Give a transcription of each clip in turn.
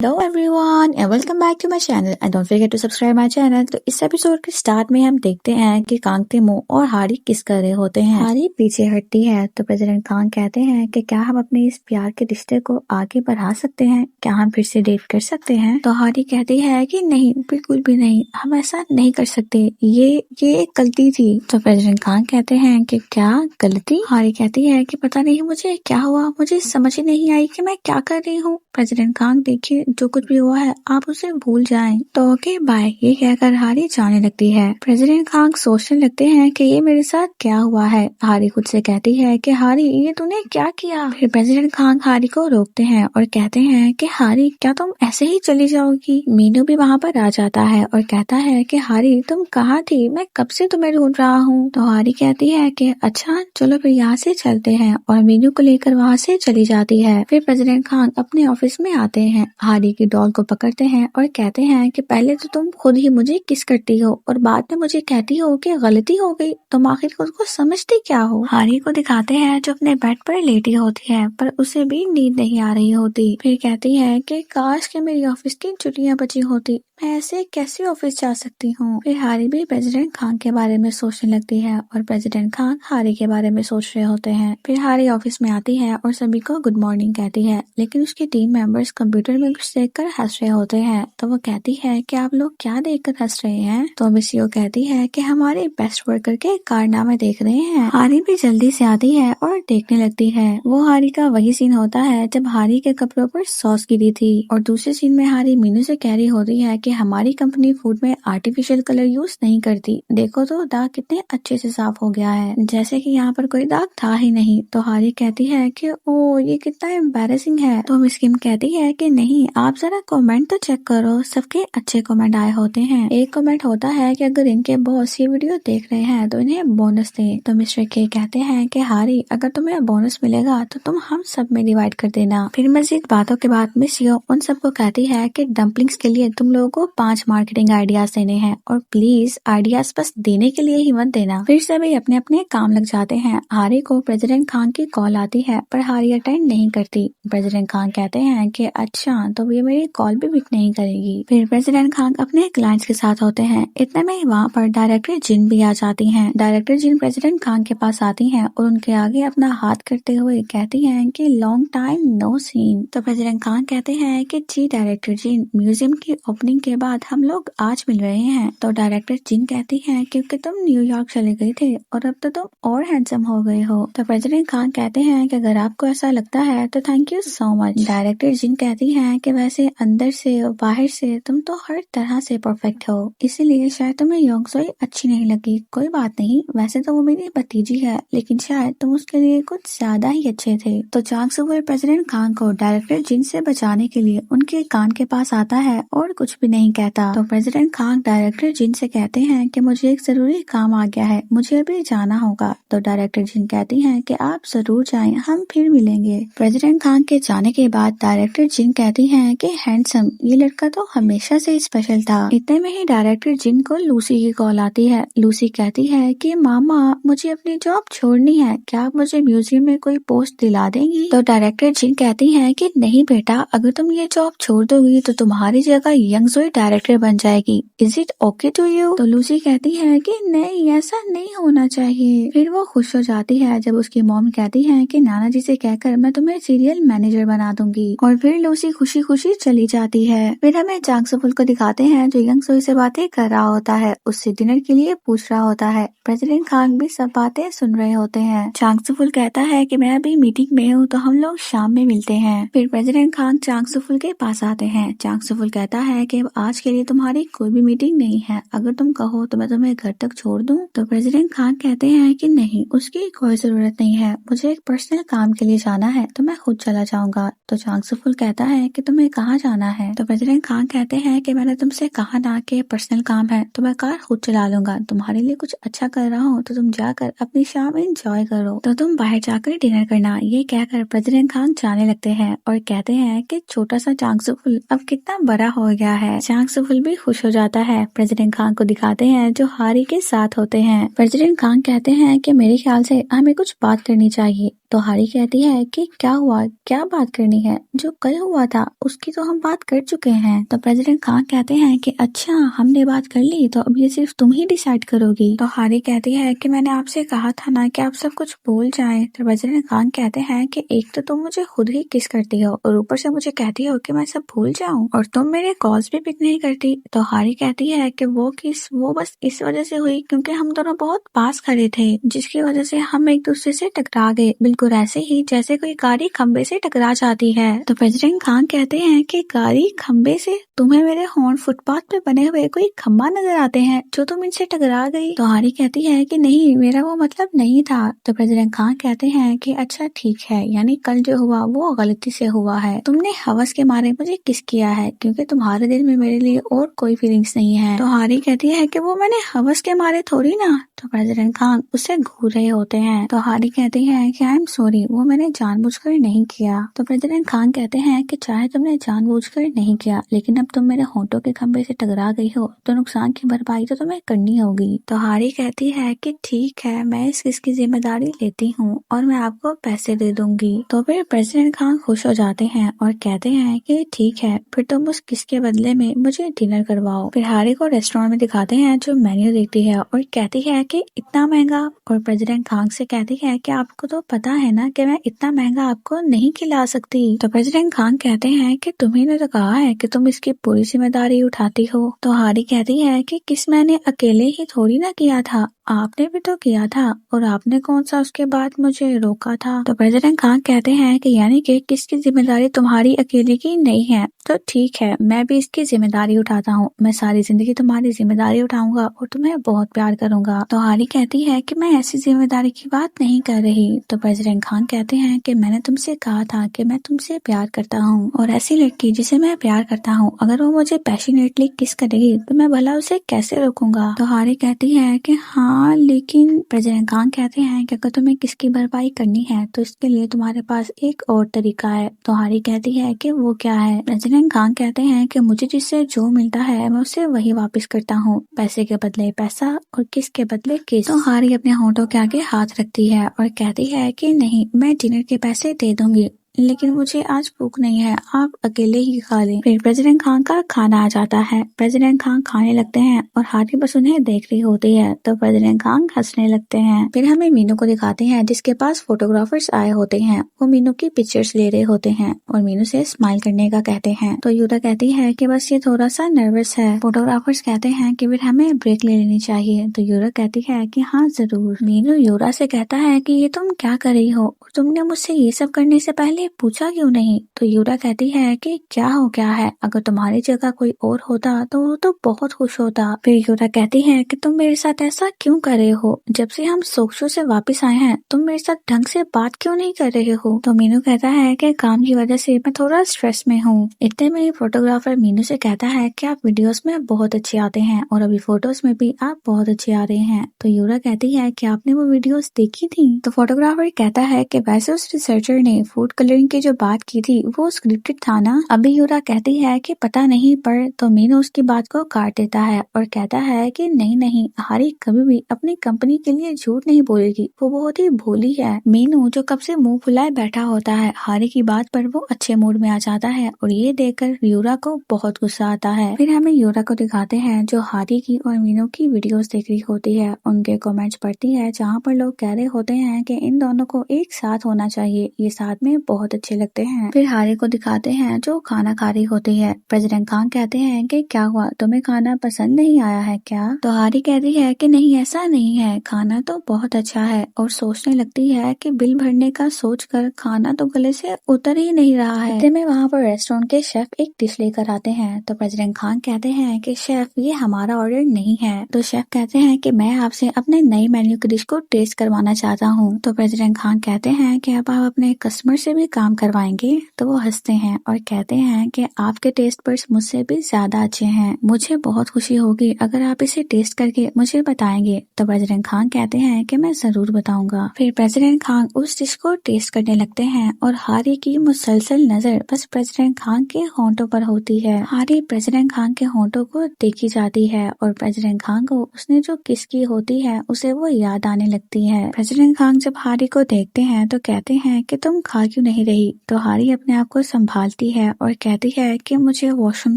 Hello everyone and welcome back to my channel and don't forget to subscribe my channel। तो इस episode के start में हम देखते हैं कि कांग तेमो और हारी किस कर रहे होते हैं। हारी पीछे हटती है तो प्रेसिडेंट कांग कहते हैं कि क्या हम अपने इस प्यार के रिश्ते को आगे बढ़ा सकते हैं, क्या हम फिर से डेट कर सकते हैं। तो हारी कहती है कि नहीं, बिल्कुल भी नहीं, हम ऐसा नहीं कर सकते, ये एक गलती थी। तो प्रेसिडेंट कांग कहते हैं कि क्या गलती। हारी कहती है कि पता नहीं मुझे क्या हुआ, मुझे समझ ही नहीं आई कि मैं क्या कर रही हूँ। प्रेसिडेंट कांग देखिए, जो कुछ भी हुआ है आप उसे भूल जाएं। तो ओके बाय, ये कहकर हारी जाने लगती है। प्रेसिडेंट कांग सोचने लगते हैं कि ये मेरे साथ क्या हुआ है। हारी खुद से कहती है कि हारी ये तूने क्या किया। फिर प्रेसिडेंट कांग हारी को रोकते हैं और कहते हैं कि हारी क्या तुम ऐसे ही चली जाओगी। मीनू भी वहाँ पर आ जाता है और कहता है कि हारी तुम कहाँ थी, मैं कब से तुम्हें ढूंढ रहा हूँ। तो हारी कहती है कि अच्छा चलो फिर यहाँ से चलते हैं और मीनू को लेकर वहाँ से चली जाती है। फिर प्रेसिडेंट कांग अपने ऑफिस में आते हैं, हारी की डॉल को पकड़ते हैं और कहते हैं कि पहले तो तुम खुद ही मुझे किस करती हो और बाद में मुझे कहती हो कि गलती हो गई, तुम आखिर खुद को समझती क्या हो। हारी को दिखाते हैं जो अपने बेड पर लेटी होती है पर उसे भी नींद नहीं आ रही होती। फिर कहती है कि काश के मेरी ऑफिस की छुट्टियां बची होती, मैं ऐसे कैसे ऑफिस जा सकती हूँ। फिर हारी भी प्रेसिडेंट खान के बारे में सोचने लगती है और प्रेसिडेंट खान हारी के बारे में सोच रहे होते हैं। फिर हारी ऑफिस में आती है और सभी को गुड मॉर्निंग कहती है, लेकिन उसके टीम मेंबर्स कंप्यूटर में कुछ देखकर हंस रहे होते हैं। तो वो कहती है कि आप लोग क्या देखकर हंस रहे हैं। तो मिसियो कहती है कि हमारे बेस्ट वर्कर के कारनामे देख रहे हैं। हारी भी जल्दी से आती है और देखने लगती है। वो हारी का वही सीन होता है जब हारी के कपड़ों पर सॉस गिरी थी। और दूसरे सीन में हारी मीनू से कह रही होती है कि हमारी कंपनी फूड में आर्टिफिशियल कलर यूज नहीं करती, देखो तो दाग कितने अच्छे से साफ हो गया है, जैसे कि यहाँ पर कोई दाग था ही नहीं। तो हारी कहती है कि ओ ये कितना एम्बैरेसिंग है। तो मिस किम कहती है कि नहीं, आप जरा कमेंट तो चेक करो, सबके अच्छे कमेंट आए होते हैं। एक कमेंट होता है कि अगर इनके बॉस ये वीडियो देख रहे हैं तो इन्हें बोनस दे। तो मिस्टर के कहते हैं कि हारी अगर तुम्हें बोनस मिलेगा तो तुम हम सब में डिवाइड कर देना। फिर मजीद बातों के बाद मिस यो उन सबको कहती है कि डम्पलिंग्स के लिए तुम लोगों को 5 मार्केटिंग आइडियाज देने हैं और प्लीज आइडियाज बस देने के लिए ही मत देना। फिर सभी अपने अपने काम लग जाते हैं। हारी को प्रेसिडेंट खान की कॉल आती है पर हारी अटेंड नहीं करती। प्रेसिडेंट खान कहते हैं कि अच्छा तो ये मेरी कॉल भी पिक नहीं करेगी। फिर प्रेसिडेंट खान अपने क्लाइंट्स के साथ होते हैं। इतने में वहाँ पर डायरेक्टर जिन भी आ जाती हैं। डायरेक्टर जिन प्रेसिडेंट खान के पास आती हैं और उनके आगे अपना हाथ करते हुए कहती हैं कि लॉन्ग टाइम नो सीन। तो प्रेसिडेंट खान कहते हैं कि जी डायरेक्टर जिन, म्यूजियम की ओपनिंग के बाद हम लोग आज मिल रहे हैं। तो डायरेक्टर जिन कहती हैं क्योंकि तुम न्यूयॉर्क चले गए थे और अब तो तुम और हैंडसम हो गए हो। तो प्रेसिडेंट खान कहते हैं कि अगर आपको ऐसा लगता है तो thank you so much. Director जिन कहती हैं कि वैसे अंदर से और बाहर से तुम तो हर तरह से परफेक्ट हो, इसीलिए शायद तुम्हें योंगसोई अच्छी नहीं लगी। कोई बात नहीं, वैसे तो वो मेरी भतीजी है, लेकिन शायद तुम उसके लिए कुछ ज्यादा ही अच्छे थे। तो चांग सुवल प्रेसिडेंट खान को डायरेक्टर जिन से बचाने के लिए उनके कान के पास आता है और कुछ भी नहीं कहता। तो प्रेसिडेंट खान डायरेक्टर जिन से कहते हैं कि मुझे एक जरूरी काम आ गया है, मुझे अभी जाना होगा। तो डायरेक्टर जिन कहती हैं कि आप जरूर जाएं, हम फिर मिलेंगे। प्रेसिडेंट खान के जाने के बाद डायरेक्टर जिन कहती हैं कि हैंडसम, ये लड़का तो हमेशा से स्पेशल था। इतने में ही डायरेक्टर जिन को लूसी की कॉल आती है। लूसी कहती है कि मामा मुझे अपनी जॉब छोड़नी है, क्या आप मुझे म्यूजियम में कोई पोस्ट दिला देंगी। तो डायरेक्टर जिन कहती हैं कि नहीं बेटा, अगर तुम ये जॉब छोड़ दोगी तो तुम्हारी जगह यंगसोई डायरेक्टर बन जाएगी, is it okay to you. तो लूसी कहती है कि नहीं, ऐसा नहीं होना चाहिए। फिर वो खुश हो जाती है जब उसकी मॉम कहती है कि नाना जी से कहकर मैं तुम्हें सीरियल मैनेजर बना दूंगी। और फिर लूसी खुशी खुशी चली जाती है। फिर हमें चांग सुफुल को दिखाते हैं जो यंगसोई से बातें कर रहा होता है, उससे डिनर के लिए पूछ रहा होता है। प्रेसिडेंट खान भी सब बातें सुन रहे होते हैं। चांग सुफुल कहता है कि मैं अभी मीटिंग में हूँ तो हम लोग शाम में मिलते हैं। फिर प्रेसिडेंट खान चांग सुफुल के पास आते हैं। चांग सुफुल कहता है कि आज के लिए तुम्हारी कोई भी मीटिंग नहीं है, अगर तुम कहो तो मैं तुम्हें घर तक छोड़ दूं। तो प्रेसिडेंट खान कहते हैं कि नहीं, उसकी कोई जरूरत नहीं है, मुझे एक पर्सनल काम के लिए जाना है तो मैं खुद चला जाऊंगा। तो चांग सुफुल कहता है कि तुम्हें कहाँ जाना है। तो प्रेसिडेंट खान कहते हैं कि मैंने तुमसे कहा ना कि पर्सनल काम है तो मैं कार खुद चला लूंगा, तुम्हारे लिए कुछ अच्छा कर रहा हूँ तो तुम जाकर अपनी शाम एंजॉय करो, तो तुम बाहर जाकर डिनर करना। ये कहकर प्रेसिडेंट खान जाने लगते हैं और कहते हैं कि छोटा सा चांग सुफुल अब कितना बड़ा हो गया है। चांग सुफुल भी खुश हो जाता है। प्रेसिडेंट खान को दिखाते हैं जो हारी के साथ होते हैं। प्रेसिडेंट खान कहते हैं कि मेरे ख्याल से हमें कुछ बात करनी चाहिए। तो हारी कहती है कि क्या हुआ, क्या बात करनी है, जो कल हुआ था उसकी तो हम बात कर चुके हैं। तो प्रेसिडेंट खान कहते हैं कि अच्छा हमने बात कर ली, तो अब ये सिर्फ तुम ही डिसाइड करोगी। तो हारी कहती है कि मैंने आपसे कहा था ना कि आप सब कुछ भूल जाएं। तो प्रेसिडेंट खान कहते हैं कि एक तो तुम मुझे खुद ही किस करती हो और ऊपर से मुझे कहती हो कि मैं सब भूल जाऊं, और तुम मेरे कॉल्स भी पिक नहीं करती। तो हारी कहती है कि वो किस वो बस इस वजह से हुई क्योंकि हम दोनों बहुत पास खड़े थे, जिसकी वजह से हम एक दूसरे से टकरा गए, बिल्कुल ऐसे ही जैसे कोई गाड़ी खंबे से टकरा जाती है। तो प्रेसिडेंट खान कहते हैं कि गाड़ी खंबे से, तुम्हें मेरे हॉर्न फुटपाथ पे बने हुए कोई खंबा नजर आते हैं जो तुम इनसे टकरा गई। तो हारी कहती है कि नहीं, मेरा वो मतलब नहीं था। तो प्रेसिडेंट खान कहते हैं कि अच्छा ठीक है, यानी कल जो हुआ वो गलती से हुआ है, तुमने हवस के मारे मुझे किस किया है क्योंकि तुम्हारे दिल में मेरे लिए और कोई फीलिंग्स नहीं है। तो हारी कहती है कि वो मैंने हवस के मारे थोड़ी ना। तो प्रेसिडेंट खान उससे घूर रहे होते हैं। तो हारी कहती है कि आई एम सॉरी, वो मैंने जानबूझकर नहीं किया। तो प्रेसिडेंट खान कहते हैं कि चाहे तुमने जानबूझकर नहीं किया, लेकिन अब तुम मेरे होंठों के खंबे से टकरा गई हो तो नुकसान की भरपाई तो तुम्हें करनी होगी। तो हारी कहती है कि ठीक है, मैं इस किस की जिम्मेदारी लेती हूँ और मैं आपको पैसे दे दूंगी। तो फिर प्रेसिडेंट खान खुश हो जाते हैं और कहते हैं कि ठीक है, फिर तुम उस किस के बदले में मुझे डिनर करवाओ। फिर हारी को रेस्टोरेंट में दिखाते हैं, जो मेन्यू देखती है और कहती है कि इतना महंगा। और प्रेसिडेंट खान से कहती है कि आपको तो पता है ना कि मैं इतना महंगा आपको नहीं खिला सकती। तो प्रेसिडेंट खान कहते हैं कि तुम्ही ने तो कहा है कि तुम इसकी पूरी जिम्मेदारी उठाती हो। तो हारी कहती है कि किस मैंने अकेले ही थोड़ी ना किया था, आपने भी तो किया था, और आपने कौन सा उसके बाद मुझे रोका था। तो प्रेसिडेंट खान कहते हैं कि यानी कि किसकी जिम्मेदारी तुम्हारी अकेले की नहीं है, तो ठीक है, मैं भी इसकी जिम्मेदारी उठाता हूँ। मैं सारी जिंदगी तुम्हारी जिम्मेदारी उठाऊंगा और तुम्हें बहुत प्यार करूंगा। तो हारी कहती है कि मैं ऐसी जिम्मेदारी की बात नहीं कर रही। तो प्रेसिडेंट खान कहते हैं कि मैंने तुमसे कहा था कि मैं तुमसे प्यार करता हूँ, और ऐसी लड़की जिसे मैं प्यार करता हूँ अगर वो मुझे पैशनेटली किस करेगी तो मैं भला उसे कैसे रोकूंगा। तो हारी कहती है कि हाँ, लेकिन प्रेसिडेंट खान कहते हैं कि अगर तुम्हें किसकी भरपाई करनी है तो इसके लिए तुम्हारे पास एक और तरीका है। तो हारी कहती है कि वो क्या है। प्रेसिडेंट खान कहते हैं कि मुझे जिससे जो मिलता है मैं उसे वही वापस करता हूँ, पैसे के बदले पैसा और किस के बदले किस। तो हारी अपने होंठों के आगे हाथ रखती है और कहती है कि नहीं, मैं डिनर के पैसे दे दूंगी, लेकिन मुझे आज भूख नहीं है, आप अकेले ही खा लें। फिर प्रेसिडेंट खान का खाना आ जाता है। प्रेसिडेंट खान खाने लगते हैं और हारी बस उन्हें देख रही होती है। तो प्रेसिडेंट खान हंसने लगते हैं। फिर हमें मीनू को दिखाते हैं, जिसके पास फोटोग्राफर्स आए होते हैं। वो मीनू की पिक्चर्स ले रहे होते हैं और मीनू से स्माइल करने का कहते हैं। तो यूरा कहती है कि बस ये थोड़ा सा नर्वस है। फोटोग्राफर्स कहते हैं कि फिर हमें ब्रेक ले लेनी चाहिए। तो यूरा कहती है कि हाँ जरूर। मीनू यूरा से कहता है कि ये तुम क्या कर रही हो, तुमने मुझसे ये सब करने से पहले पूछा क्यों नहीं। तो यूरा कहती है कि क्या हो गया है, अगर तुम्हारी जगह कोई और होता तो वो तो बहुत खुश होता। फिर यूरा कहती है कि तुम मेरे साथ ऐसा क्यों कर रहे हो, जब से हम सोक्सो से वापस आए हैं तुम मेरे साथ ढंग से बात क्यों नहीं कर रहे हो। तो मीनू कहता है कि काम की वजह से मैं थोड़ा स्ट्रेस में हूँ। इतने में फोटोग्राफर मीनू से कहता है कि आप वीडियोस में बहुत अच्छे आते हैं और अभी फोटोज में भी आप बहुत अच्छे आ रहे हैं। तो यूरा कहती है कि आपने वो वीडियोस देखी थी। तो फोटोग्राफर कहता है कि वैसे उस रिसर्चर ने फूड कलरिंग की जो बात की थी वो स्क्रिप्टेड था ना। अभी यूरा कहती है कि पता नहीं, पर तो मीनू उसकी बात को काट देता है और कहता है कि नहीं नहीं, हारी कभी भी अपनी कंपनी के लिए झूठ नहीं बोलेगी, वो बहुत ही भोली है। मीनू जो कब से मुंह फुलाए बैठा होता है, हारी की बात पर वो अच्छे मूड में आ जाता है और ये देखकर यूरा को बहुत गुस्सा आता है। फिर हमें यूरा को दिखाते हैं, जो हारी की और मीनू की वीडियोस देख रही होती है, उनके कमेंट्स पढ़ती है जहाँ पर लोग कह रहे होते हैं कि इन दोनों को एक साथ होना चाहिए, ये साथ में बहुत अच्छे लगते हैं। फिर हारी को दिखाते हैं जो खाना खा रही होती है। प्रेसिडेंट खान कहते हैं कि क्या हुआ, तुम्हें खाना पसंद नहीं आया है क्या। तो हारी कहती है कि नहीं, ऐसा नहीं है, खाना तो बहुत अच्छा है, और सोचने लगती है कि बिल भरने का सोचकर खाना तो गले से उतर ही नहीं रहा है। इतने में वहाँ पर रेस्टोरेंट के शेफ एक डिश लेकर आते हैं। तो प्रेसिडेंट खान कहते हैं कि शेफ, ये हमारा ऑर्डर नहीं है। तो शेफ कहते हैं कि मैं आपसे अपने नई मेन्यू की डिश को टेस्ट करवाना चाहता हूँ। तो प्रेसिडेंट खान कहते हैं कि अब आप अपने कस्टमर से भी काम करवाएंगे? तो वो हंसते हैं और कहते हैं कि आपके टेस्ट बड्स मुझसे भी ज्यादा अच्छे हैं। मुझे बहुत खुशी होगी अगर आप इसे टेस्ट करके मुझे बताएंगे। तो प्रेसिडेंट खान कहते हैं कि मैं जरूर बताऊंगा। फिर प्रेसिडेंट खान उस डिश को टेस्ट करने लगते हैं और हारी की मुसलसल नजर बस प्रेसिडेंट खान के होंठों पर होती है। हारी प्रेसिडेंट खान के होंठों को देखी जाती है और प्रेसिडेंट खान को उसने जो किस की होती है उसे वो याद आने लगती है। प्रेसिडेंट खान जब हारी को देखते हैं तो कहते हैं कि तुम खा क्यों नहीं रही? तो हारी अपने आप को संभालती है और कहती है कि मुझे वॉशरूम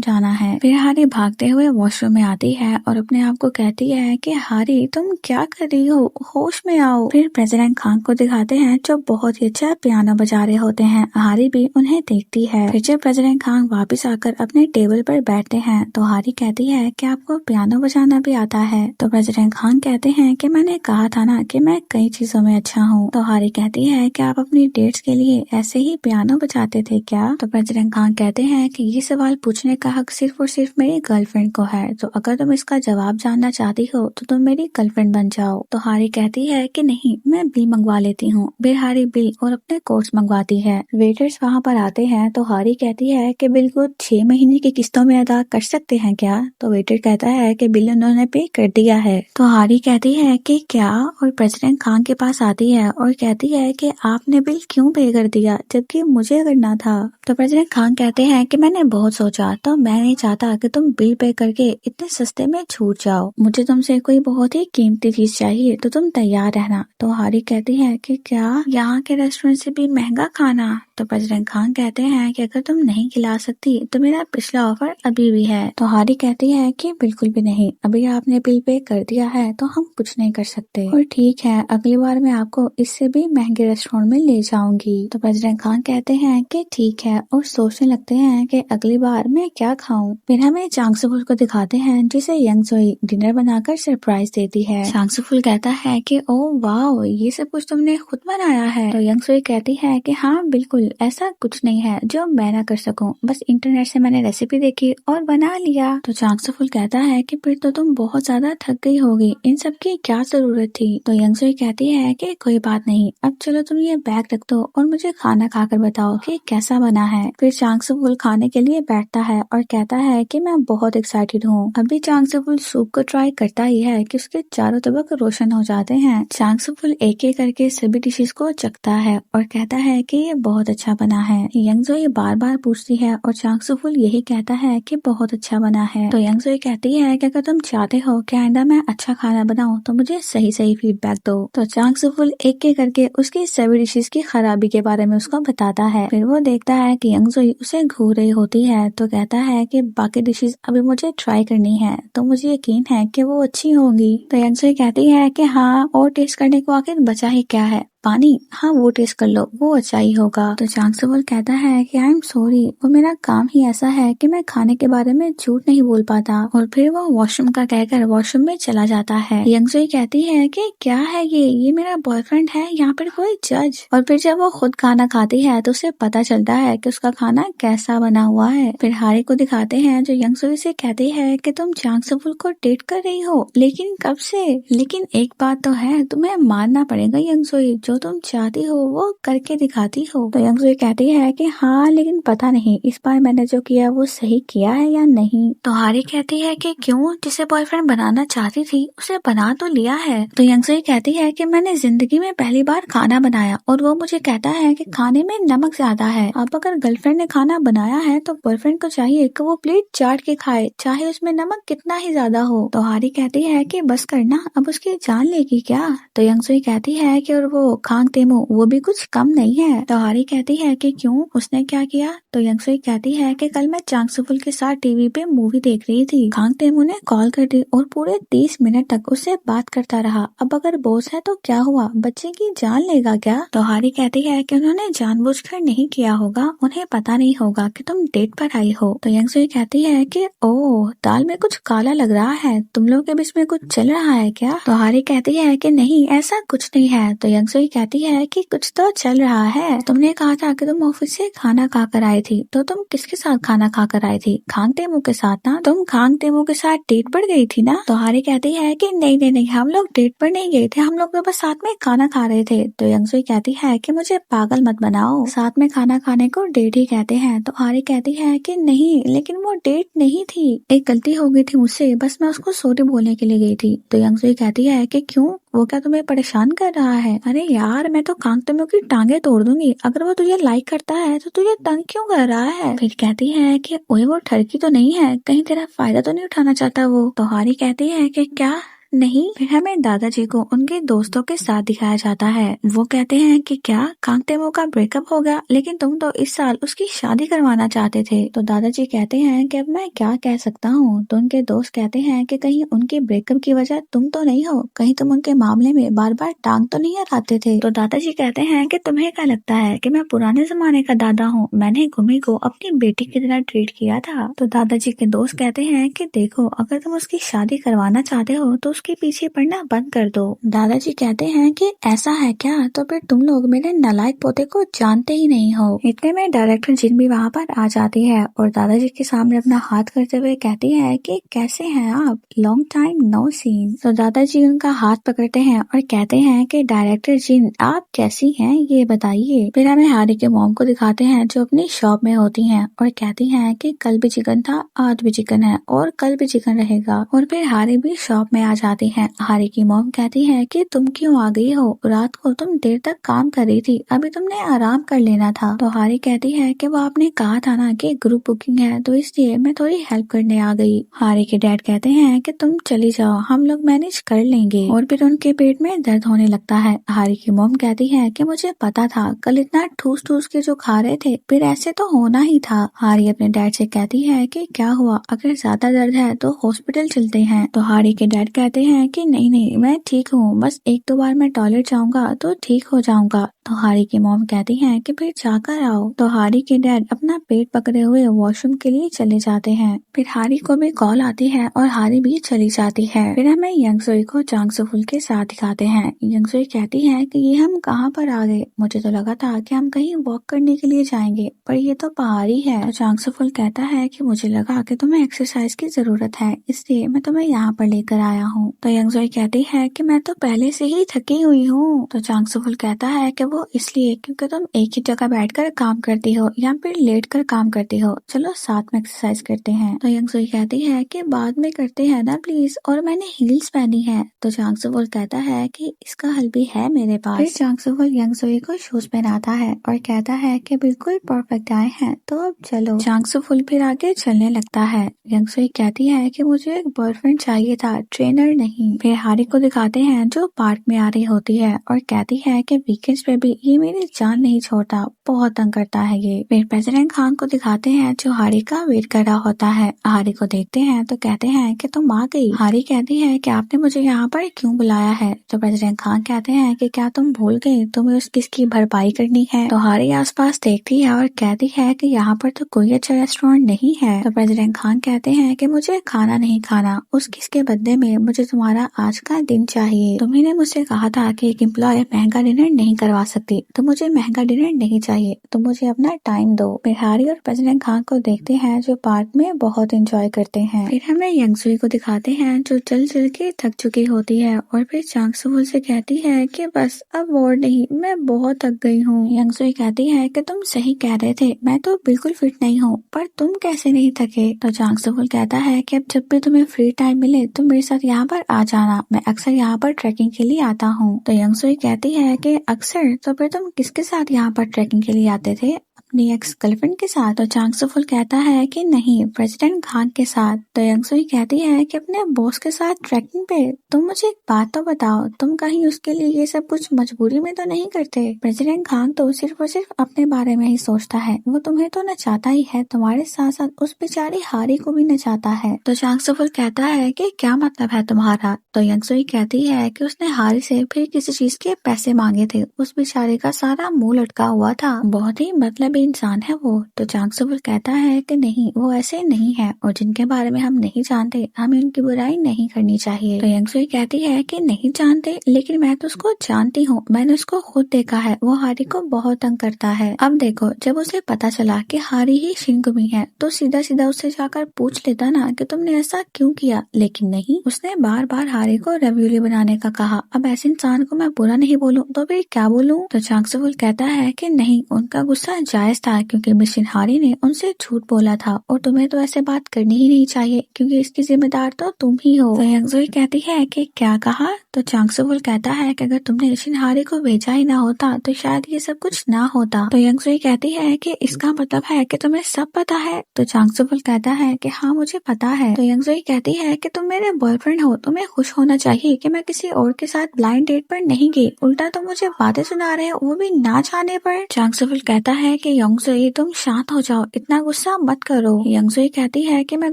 जाना है। फिर हारी भागते हुए वॉशरूम में आती है और अपने आप को कहती है कि हारी तुम क्या कर रही हो, होश में आओ। फिर प्रेसिडेंट खान को दिखाते हैं जो बहुत ही अच्छा पियानो बजा रहे होते हैं। हारी भी उन्हें देखती है। फिर जब प्रेसिडेंट खान वापस आकर अपने टेबल पर बैठते हैं तो हारी कहती है कि आपको पियानो बजाना भी आता है? तो प्रेसिडेंट खान कहते हैं कि मैंने कहा था ना कि मैं कई चीजों में अच्छा हूँ। तो हारी कहती है कि आप अपनी डेट्स के लिए ऐसे ही पियानो बजाते थे क्या? तो प्रेसिडेंट खान कहते हैं कि ये सवाल पूछने का हक सिर्फ और सिर्फ मेरी गर्लफ्रेंड को है, तो अगर तुम इसका जवाब जानना चाहती हो तो तुम मेरी गर्लफ्रेंड बन जाओ। तो हारी कहती है कि नहीं, मैं बिल मंगवा लेती हूँ। फिर हारी बिल और अपने कोट्स मंगवाती है। वेटर्स वहाँ पर आते हैं तो हारी कहती है कि बिल को 6 महीने की किस्तों में अदा कर सकते हैं क्या? तो वेटर कहता है कि बिल उन्होंने पे कर दिया है। तो हारी कहती है कि क्या, और प्रेसिडेंट खान के पास आती है और कहती है कि आपने बिल क्यों पे कर दिया जबकि मुझे करना था? तो प्रेसिडेंट खान कहते हैं कि मैंने बहुत सोचा, तो मैं नहीं चाहता कि तुम बिल पे करके इतने सस्ते में छूट जाओ। मुझे तुमसे कोई बहुत ही कीमती चीज चाहिए तो तुम तैयार रहना। तो हारी कहती है कि क्या, यहाँ के रेस्टोरेंट से भी महंगा खाना? तो प्रेसिडेंट खान कहते हैं कि अगर तुम नहीं खिला सकती तो मेरा पिछला ऑफर अभी भी है। तो हारी कहती है कि बिल्कुल भी नहीं, अभी आपने बिल पे कर दिया है तो हम कुछ नहीं कर सकते। और ठीक है, अगली बार मैं आपको इससे भी महंगे रेस्टोरेंट में ले जाऊंगी। तो प्रेसिडेंट खान कहते हैं कि ठीक है और सोचने लगते हैं कि अगली बार मैं क्या खाऊं। फिर हमें चांगसुफुल को दिखाते हैं जिसे यंग सोई डिनर बनाकर सरप्राइज देती है। चांगसुफुल कहता है कि ओह वाह, ये सब कुछ तुमने खुद बनाया है? तो यंग सोई कहती है कि हाँ बिल्कुल, ऐसा कुछ नहीं है जो मैं ना कर सकूं, बस इंटरनेट से मैंने रेसिपी देखी और बना लिया। तो चांगसुफुल कहता है कि फिर तो तुम बहुत ज्यादा थक गई होगी, इन सब की क्या जरूरत थी? तो यंग सोई कहती है कि कोई बात नहीं, अब चलो तुम ये बैग रख दो और मुझे खाना खाकर बताओ कि कैसा बना है। फिर चांगसुफुल खाने के लिए बैठता है और कहता है कि मैं बहुत एक्साइटेड हूँ। अभी चांगसुफुल सूप को ट्राई करता ही है कि उसके चारों तबक रोशन हो जाते हैं। चांगसुफुल एक एक करके सभी डिशेस को चखता है और कहता है कि ये बहुत अच्छा बना है। यंग जोई बार बार पूछती है और चांगसुफुल यही कहता है कि बहुत अच्छा बना है। तो यंग जोई कहती है कि अगर तुम चाहते हो कि आइंदा मैं अच्छा खाना बनाऊं तो मुझे सही सही फीडबैक दो। तो चांगसुफुल एक एक करके उसकी सभी डिशेस की खराबी के बारे में उसको बताता है। फिर वो देखता है कि यंग जोई उसे घूर रही होती है तो कहता है कि बाकी डिशेस अभी मुझे ट्राई करनी है, तो मुझे यकीन है कि वो अच्छी होंगी। तो यंग जोई कहती है कि हाँ, और टेस्ट करने को आखिर बचा ही क्या है, पानी, हाँ वो टेस्ट कर लो, वो अच्छा ही होगा। तो चांगसुफुल कहता है कि आई एम सॉरी, वो मेरा काम ही ऐसा है कि मैं खाने के बारे में झूठ नहीं बोल पाता। और फिर वो वॉशरूम का कहकर वॉशरूम में चला जाता है। यंग जोई कहती है कि क्या है ये मेरा बॉयफ्रेंड है, यहाँ पर कोई जज। और फिर जब वो खुद खाना खाती है तो उसे पता चलता है कि उसका खाना कैसा बना हुआ है। फिर हारी को दिखाते हैं जो यंग जोई से कहती है कि तुम चांगसुफुल को डेट कर रही हो, लेकिन कब से? लेकिन एक बात तो है, तुम्हें मानना पड़ेगा यंग जोई, जो तुम चाहती हो वो करके दिखाती हो। तो यंग जोई कहती है कि हाँ, लेकिन पता नहीं इस बार मैंने जो किया वो सही किया है या नहीं। तो हारी कहती है कि क्यों, जिसे बॉयफ्रेंड बनाना चाहती थी उसे बना तो लिया है। तो यंग जोई कहती है कि मैंने जिंदगी में पहली बार खाना बनाया और वो मुझे कहता है कि खाने में नमक ज्यादा है। अब अगर गर्लफ्रेंड ने खाना बनाया है तो बॉयफ्रेंड को चाहिए कि वो प्लेट चाट के खाए, चाहे उसमें नमक कितना ही ज्यादा हो। तो हारी कहती है कि बस करना, अब उसकी जान लेगी क्या? तो यंग जोई कहती है कि और वो खांग तेमो वो भी कुछ कम नहीं है। तो हारी कहती है कि क्यों, उसने क्या किया? तो यंग सोई कहती है कि कल मैं चांगसुफुल के साथ टीवी पे मूवी देख रही थी, खांग तेमो ने कॉल कर दी और पूरे 30 मिनट तक उससे बात करता रहा। अब अगर बॉस है तो क्या हुआ, बच्चे की जान लेगा क्या? तो हारी कहती है कि उन्होंने जानबूझकर नहीं किया होगा, उन्हें पता नहीं होगा कि तुम डेट पर आई हो। तो यंग सोई कहती है कि ओह, दाल में कुछ काला लग रहा है, तुम लोग के बीच में कुछ चल रहा है क्या? तो हारी कहती है कि नहीं, ऐसा कुछ नहीं है। तो यंग सोई कहती है कि कुछ तो चल रहा है, तुमने कहा था कि तुम ऑफिस से खाना खा कर आए थी तो तुम किसके साथ खाना खाकर आई थी? खांग तेमू के साथ ना? तुम खांग तेमू के साथ डेट पर गई थी ना? तो हारी कहती है कि नहीं नहीं नहीं, हम लोग डेट पर नहीं गए थे, हम लोग तो बस साथ में खाना खा रहे थे। तो यंगसुई कहती है कि मुझे पागल मत बनाओ, साथ में खाना खाने को डेट ही कहते हैं। तो हारी कहती है कि नहीं, लेकिन वो डेट नहीं थी, एक गलती हो गई थी मुझसे, बस मैं उसको सॉरी बोलने के लिए गई थी। तो यंगसुई कहती है कि क्यों, वो क्या तुम्हें परेशान कर रहा है? अरे यार, मैं तो कांग तेमू की टांगे तोड़ दूंगी, अगर वो तुझे लाइक करता है तो तुझे तंग क्यों कर रहा है? फिर कहती है कि ओए वो ठरकी तो नहीं है, कहीं तेरा फायदा तो नहीं उठाना चाहता वो? तो हारी कहती है कि क्या नहीं। फिर हमें दादाजी को उनके दोस्तों के साथ दिखाया जाता है। वो कहते हैं कि क्या कांग तेमू का ब्रेकअप हो गया, लेकिन तुम तो इस साल उसकी शादी करवाना चाहते थे। तो दादाजी कहते हैं कि अब मैं क्या कह सकता हूँ। तो उनके दोस्त कहते हैं कि कहीं उनके ब्रेकअप की वजह तुम तो नहीं हो, कहीं तुम उनके मामले में बार बार टांग तो नहीं अड़ाते थे। तो दादाजी कहते हैं कि तुम्हें क्या लगता है कि मैं पुराने जमाने का दादा हूँ? मैंने गुमी को अपनी बेटी की तरह ट्रीट किया था। तो दादाजी के दोस्त कहते हैं कि देखो, अगर तुम उसकी शादी करवाना चाहते हो तो उसके पीछे पड़ना बंद कर दो। दादाजी कहते हैं कि ऐसा है क्या? तो फिर तुम लोग मेरे नालायक पोते को जानते ही नहीं हो। इतने में डायरेक्टर जिन भी वहाँ पर आ जाती है और दादाजी के सामने अपना हाथ करते हुए कहती है कि कैसे हैं आप, लॉन्ग टाइम नो सीन। तो दादाजी उनका हाथ पकड़ते हैं और कहते हैं कि डायरेक्टर जिन, आप कैसी हैं ये बताइए। फिर हमें हारी के मॉम को दिखाते हैं जो अपनी शॉप में होती हैं और कहती हैं कि कल भी चिकन था, आज भी चिकन है और कल भी चिकन रहेगा। और फिर हारी भी शॉप में आ जाती है। हारी की मॉम कहती है कि तुम क्यों आ गई हो, रात को तुम देर तक काम कर रही थी, अभी तुमने आराम कर लेना था। तो हारी कहती है कि वो आपने कहा था ना कि ग्रुप बुकिंग है, तो इसलिए मैं थोड़ी हेल्प करने आ गई। हारी के डैड कहते हैं कि तुम चली जाओ, हम लोग मैनेज कर लेंगे। और फिर उनके पेट में दर्द होने लगता है। हारी की मॉम कहती है कि मुझे पता था, कल इतना ठूस ठूस के जो खा रहे थे, फिर ऐसे तो होना ही था। हारी अपने डैड से कहती है कि क्या हुआ, अगर ज्यादा दर्द है तो हॉस्पिटल चलते हैं। तो हारी के डैड कहते हैं कि नहीं नहीं, मैं ठीक हूँ, बस एक दो बार मैं टॉयलेट जाऊंगा तो ठीक हो जाऊंगा। तो हारी की मॉम कहती हैं कि फिर जाकर आओ। तो हारी के डैड अपना पेट पकड़े हुए वॉशरूम के लिए चले जाते हैं। फिर हारी को भी कॉल आती है और हारी भी चली जाती है। फिर हमें यंगसुई को चांग सो-फुल के साथ दिखाते हैं। यंगसुई कहती है कि ये हम कहाँ पर आ गए, मुझे तो लगा था कि हम कहीं वॉक करने के लिए जाएंगे, पर ये तो पहाड़ी है। तो चांग सो-फुल कहता है कि मुझे लगा कि तुम्हें एक्सरसाइज की जरूरत है, इसलिए मैं तुम्हें यहाँ पर लेकर आया हूँ। तो यंगसुई कहती है कि मैं तो पहले से ही थकी हुई हूँ। तो चांग सो-फुल कहता है कि वो इसलिए क्योंकि तुम एक ही जगह बैठकर काम करती हो या फिर लेट कर काम करती हो, चलो साथ में एक्सरसाइज करते हैं। तो यंगसुई कहती है कि बाद में करते हैं ना प्लीज, और मैंने हील्स पहनी है। तो चांग सो-फुल कहता है कि इसका हल भी है मेरे पास। फिर चांग सो-फुल यंगसुई को शूज पहनाता है और कहता है कि बिल्कुल परफेक्ट आए हैं, तो अब चलो। चांग सो-फुल फिर आगे चलने लगता है। यंगसुई कहती है कि मुझे एक बॉयफ्रेंड चाहिए था, ट्रेनर नहीं। फिर हारी को दिखाते हैं जो पार्क में आ रही होती है और कहती है कि वीकेंड्स पे भी ये मेरी जान नहीं छोड़ता, बहुत तंग करता है ये। फिर प्रेसिडेंट खान को दिखाते हैं जो हारी का वेट कर रहा होता है। हारी को देखते हैं तो कहते हैं कि तुम आ गई। हारी कहती है कि आपने मुझे यहाँ पर क्यों बुलाया है। तो प्रेसिडेंट खान कहते हैं कि क्या तुम भूल गए, तुम्हें उस किसकी भरपाई करनी है। तो हारी आसपास देखती है और कहती है कि यहाँ पर तो कोई अच्छा रेस्टोरेंट नहीं है। तो प्रेसिडेंट खान कहते हैं कि मुझे खाना नहीं खाना, उस किसके बदले में मुझे तुम्हारा आज का दिन चाहिए। तुम्ही मुझसे कहा था कि एक एम्प्लॉय महंगा डिनर नहीं करवा सकती, तो मुझे महंगा डिनर नहीं चाहिए, तो मुझे अपना टाइम दो। फिर हारी और प्रेसिडेंट खान को देखते हैं जो पार्क में बहुत एंजॉय करते हैं। फिर हमें यंगसुई को दिखाते हैं जो चल चल के थक चुकी होती है और फिर चांग सो-फुल से कहती है कि बस अब और नहीं, मैं बहुत थक गई हूँ। यंगसुई कहती है कि तुम सही कह रहे थे, मैं तो बिल्कुल फिट नहीं हूँ, पर तुम कैसे नहीं थके। तो चांग सो-फुल कहता है कि अब जब भी तुम्हें फ्री टाइम मिले तुम मेरे साथ यहाँ पर आ जाना, मैं अक्सर यहाँ पर ट्रैकिंग के लिए आता हूँ। तो यंगसुई कहती है कि अक्सर, तो फिर तुम किसके साथ यहाँ पर ट्रैकिंग के लिए आते थे, अपनी एक्स गर्लफ्रेंड के साथ। तो चांग सो-फुल कहता है कि नहीं, प्रेसिडेंट खान के साथ। तो यंगसुई कहती है कि अपने बॉस के साथ ट्रैकिंग पे। तुम मुझे एक बात तो बताओ, तुम कहीं उसके लिए ये सब कुछ मजबूरी में तो नहीं करते। प्रेसिडेंट खान तो सिर्फ और सिर्फ अपने बारे में ही सोचता है, वो तुम्हें तो नचाता ही है, तुम्हारे साथ साथ उस बेचारी हारी को भी नचाता है। तो चांग सो-फुल कहता है कि क्या मतलब है तुम्हारा, तो यंगसुई कहती है कि उसने हारी से फिर किसी चीज के पैसे मांगे थे, उस बेचारे का सारा मुंह लटका हुआ था, बहुत ही मतलबी इंसान है वो। तो चांग सुफुल कहता है कि नहीं, वो ऐसे नहीं है और जिनके बारे में हम नहीं जानते हमें उनकी बुराई नहीं करनी चाहिए। तो यंगसुई कहती है कि नहीं जानते, लेकिन मैं तो उसको जानती हूँ, मैंने उसको खुद देखा है, वो हारी को बहुत तंग करता है। अब देखो, जब उसे पता चला कि हारी ही शिनगुमी है तो सीधा सीधा उससे जाकर पूछ लेता ना कि तुमने ऐसा क्यों किया, लेकिन नहीं, उसने बार बार हारी को रवियोली बनाने का कहा। अब ऐसे इंसान को मैं बुरा नहीं बोलूं तो फिर क्या बोलूं? तो चांग सुफुल कहता है कि नहीं, उनका गुस्सा जायज था क्योंकि मिस हारी ने उनसे झूठ बोला था और तुम्हें तो ऐसे बात करनी ही नहीं चाहिए क्योंकि इसकी जिम्मेदार तो तुम ही हो। तो यंगसुई कहती है कि क्या कहा? तो चांग सुफुल कहता है कि अगर तुमने हारी को भेजा ही ना होता तो शायद ये सब कुछ ना होता। तो यंगसुई कहती है कि इसका मतलब है कि तुम्हें सब पता है? तो चांग सुफुल कहता है कि हाँ, मुझे पता है। तो यंगसुई कहती है कि तुम मेरे बॉयफ्रेंड हो, तुम्हें खुश होना चाहिए कि मैं किसी और के साथ ब्लाइंड डेट पर नहीं गई, उल्टा तुम मुझे बातें सुना रहे हो, वो भी ना चाहने पर। चांग सुफुल कहता है कि यंगसुई तुम शांत हो जाओ, इतना गुस्सा मत करो। यंगसुई कहती है कि मैं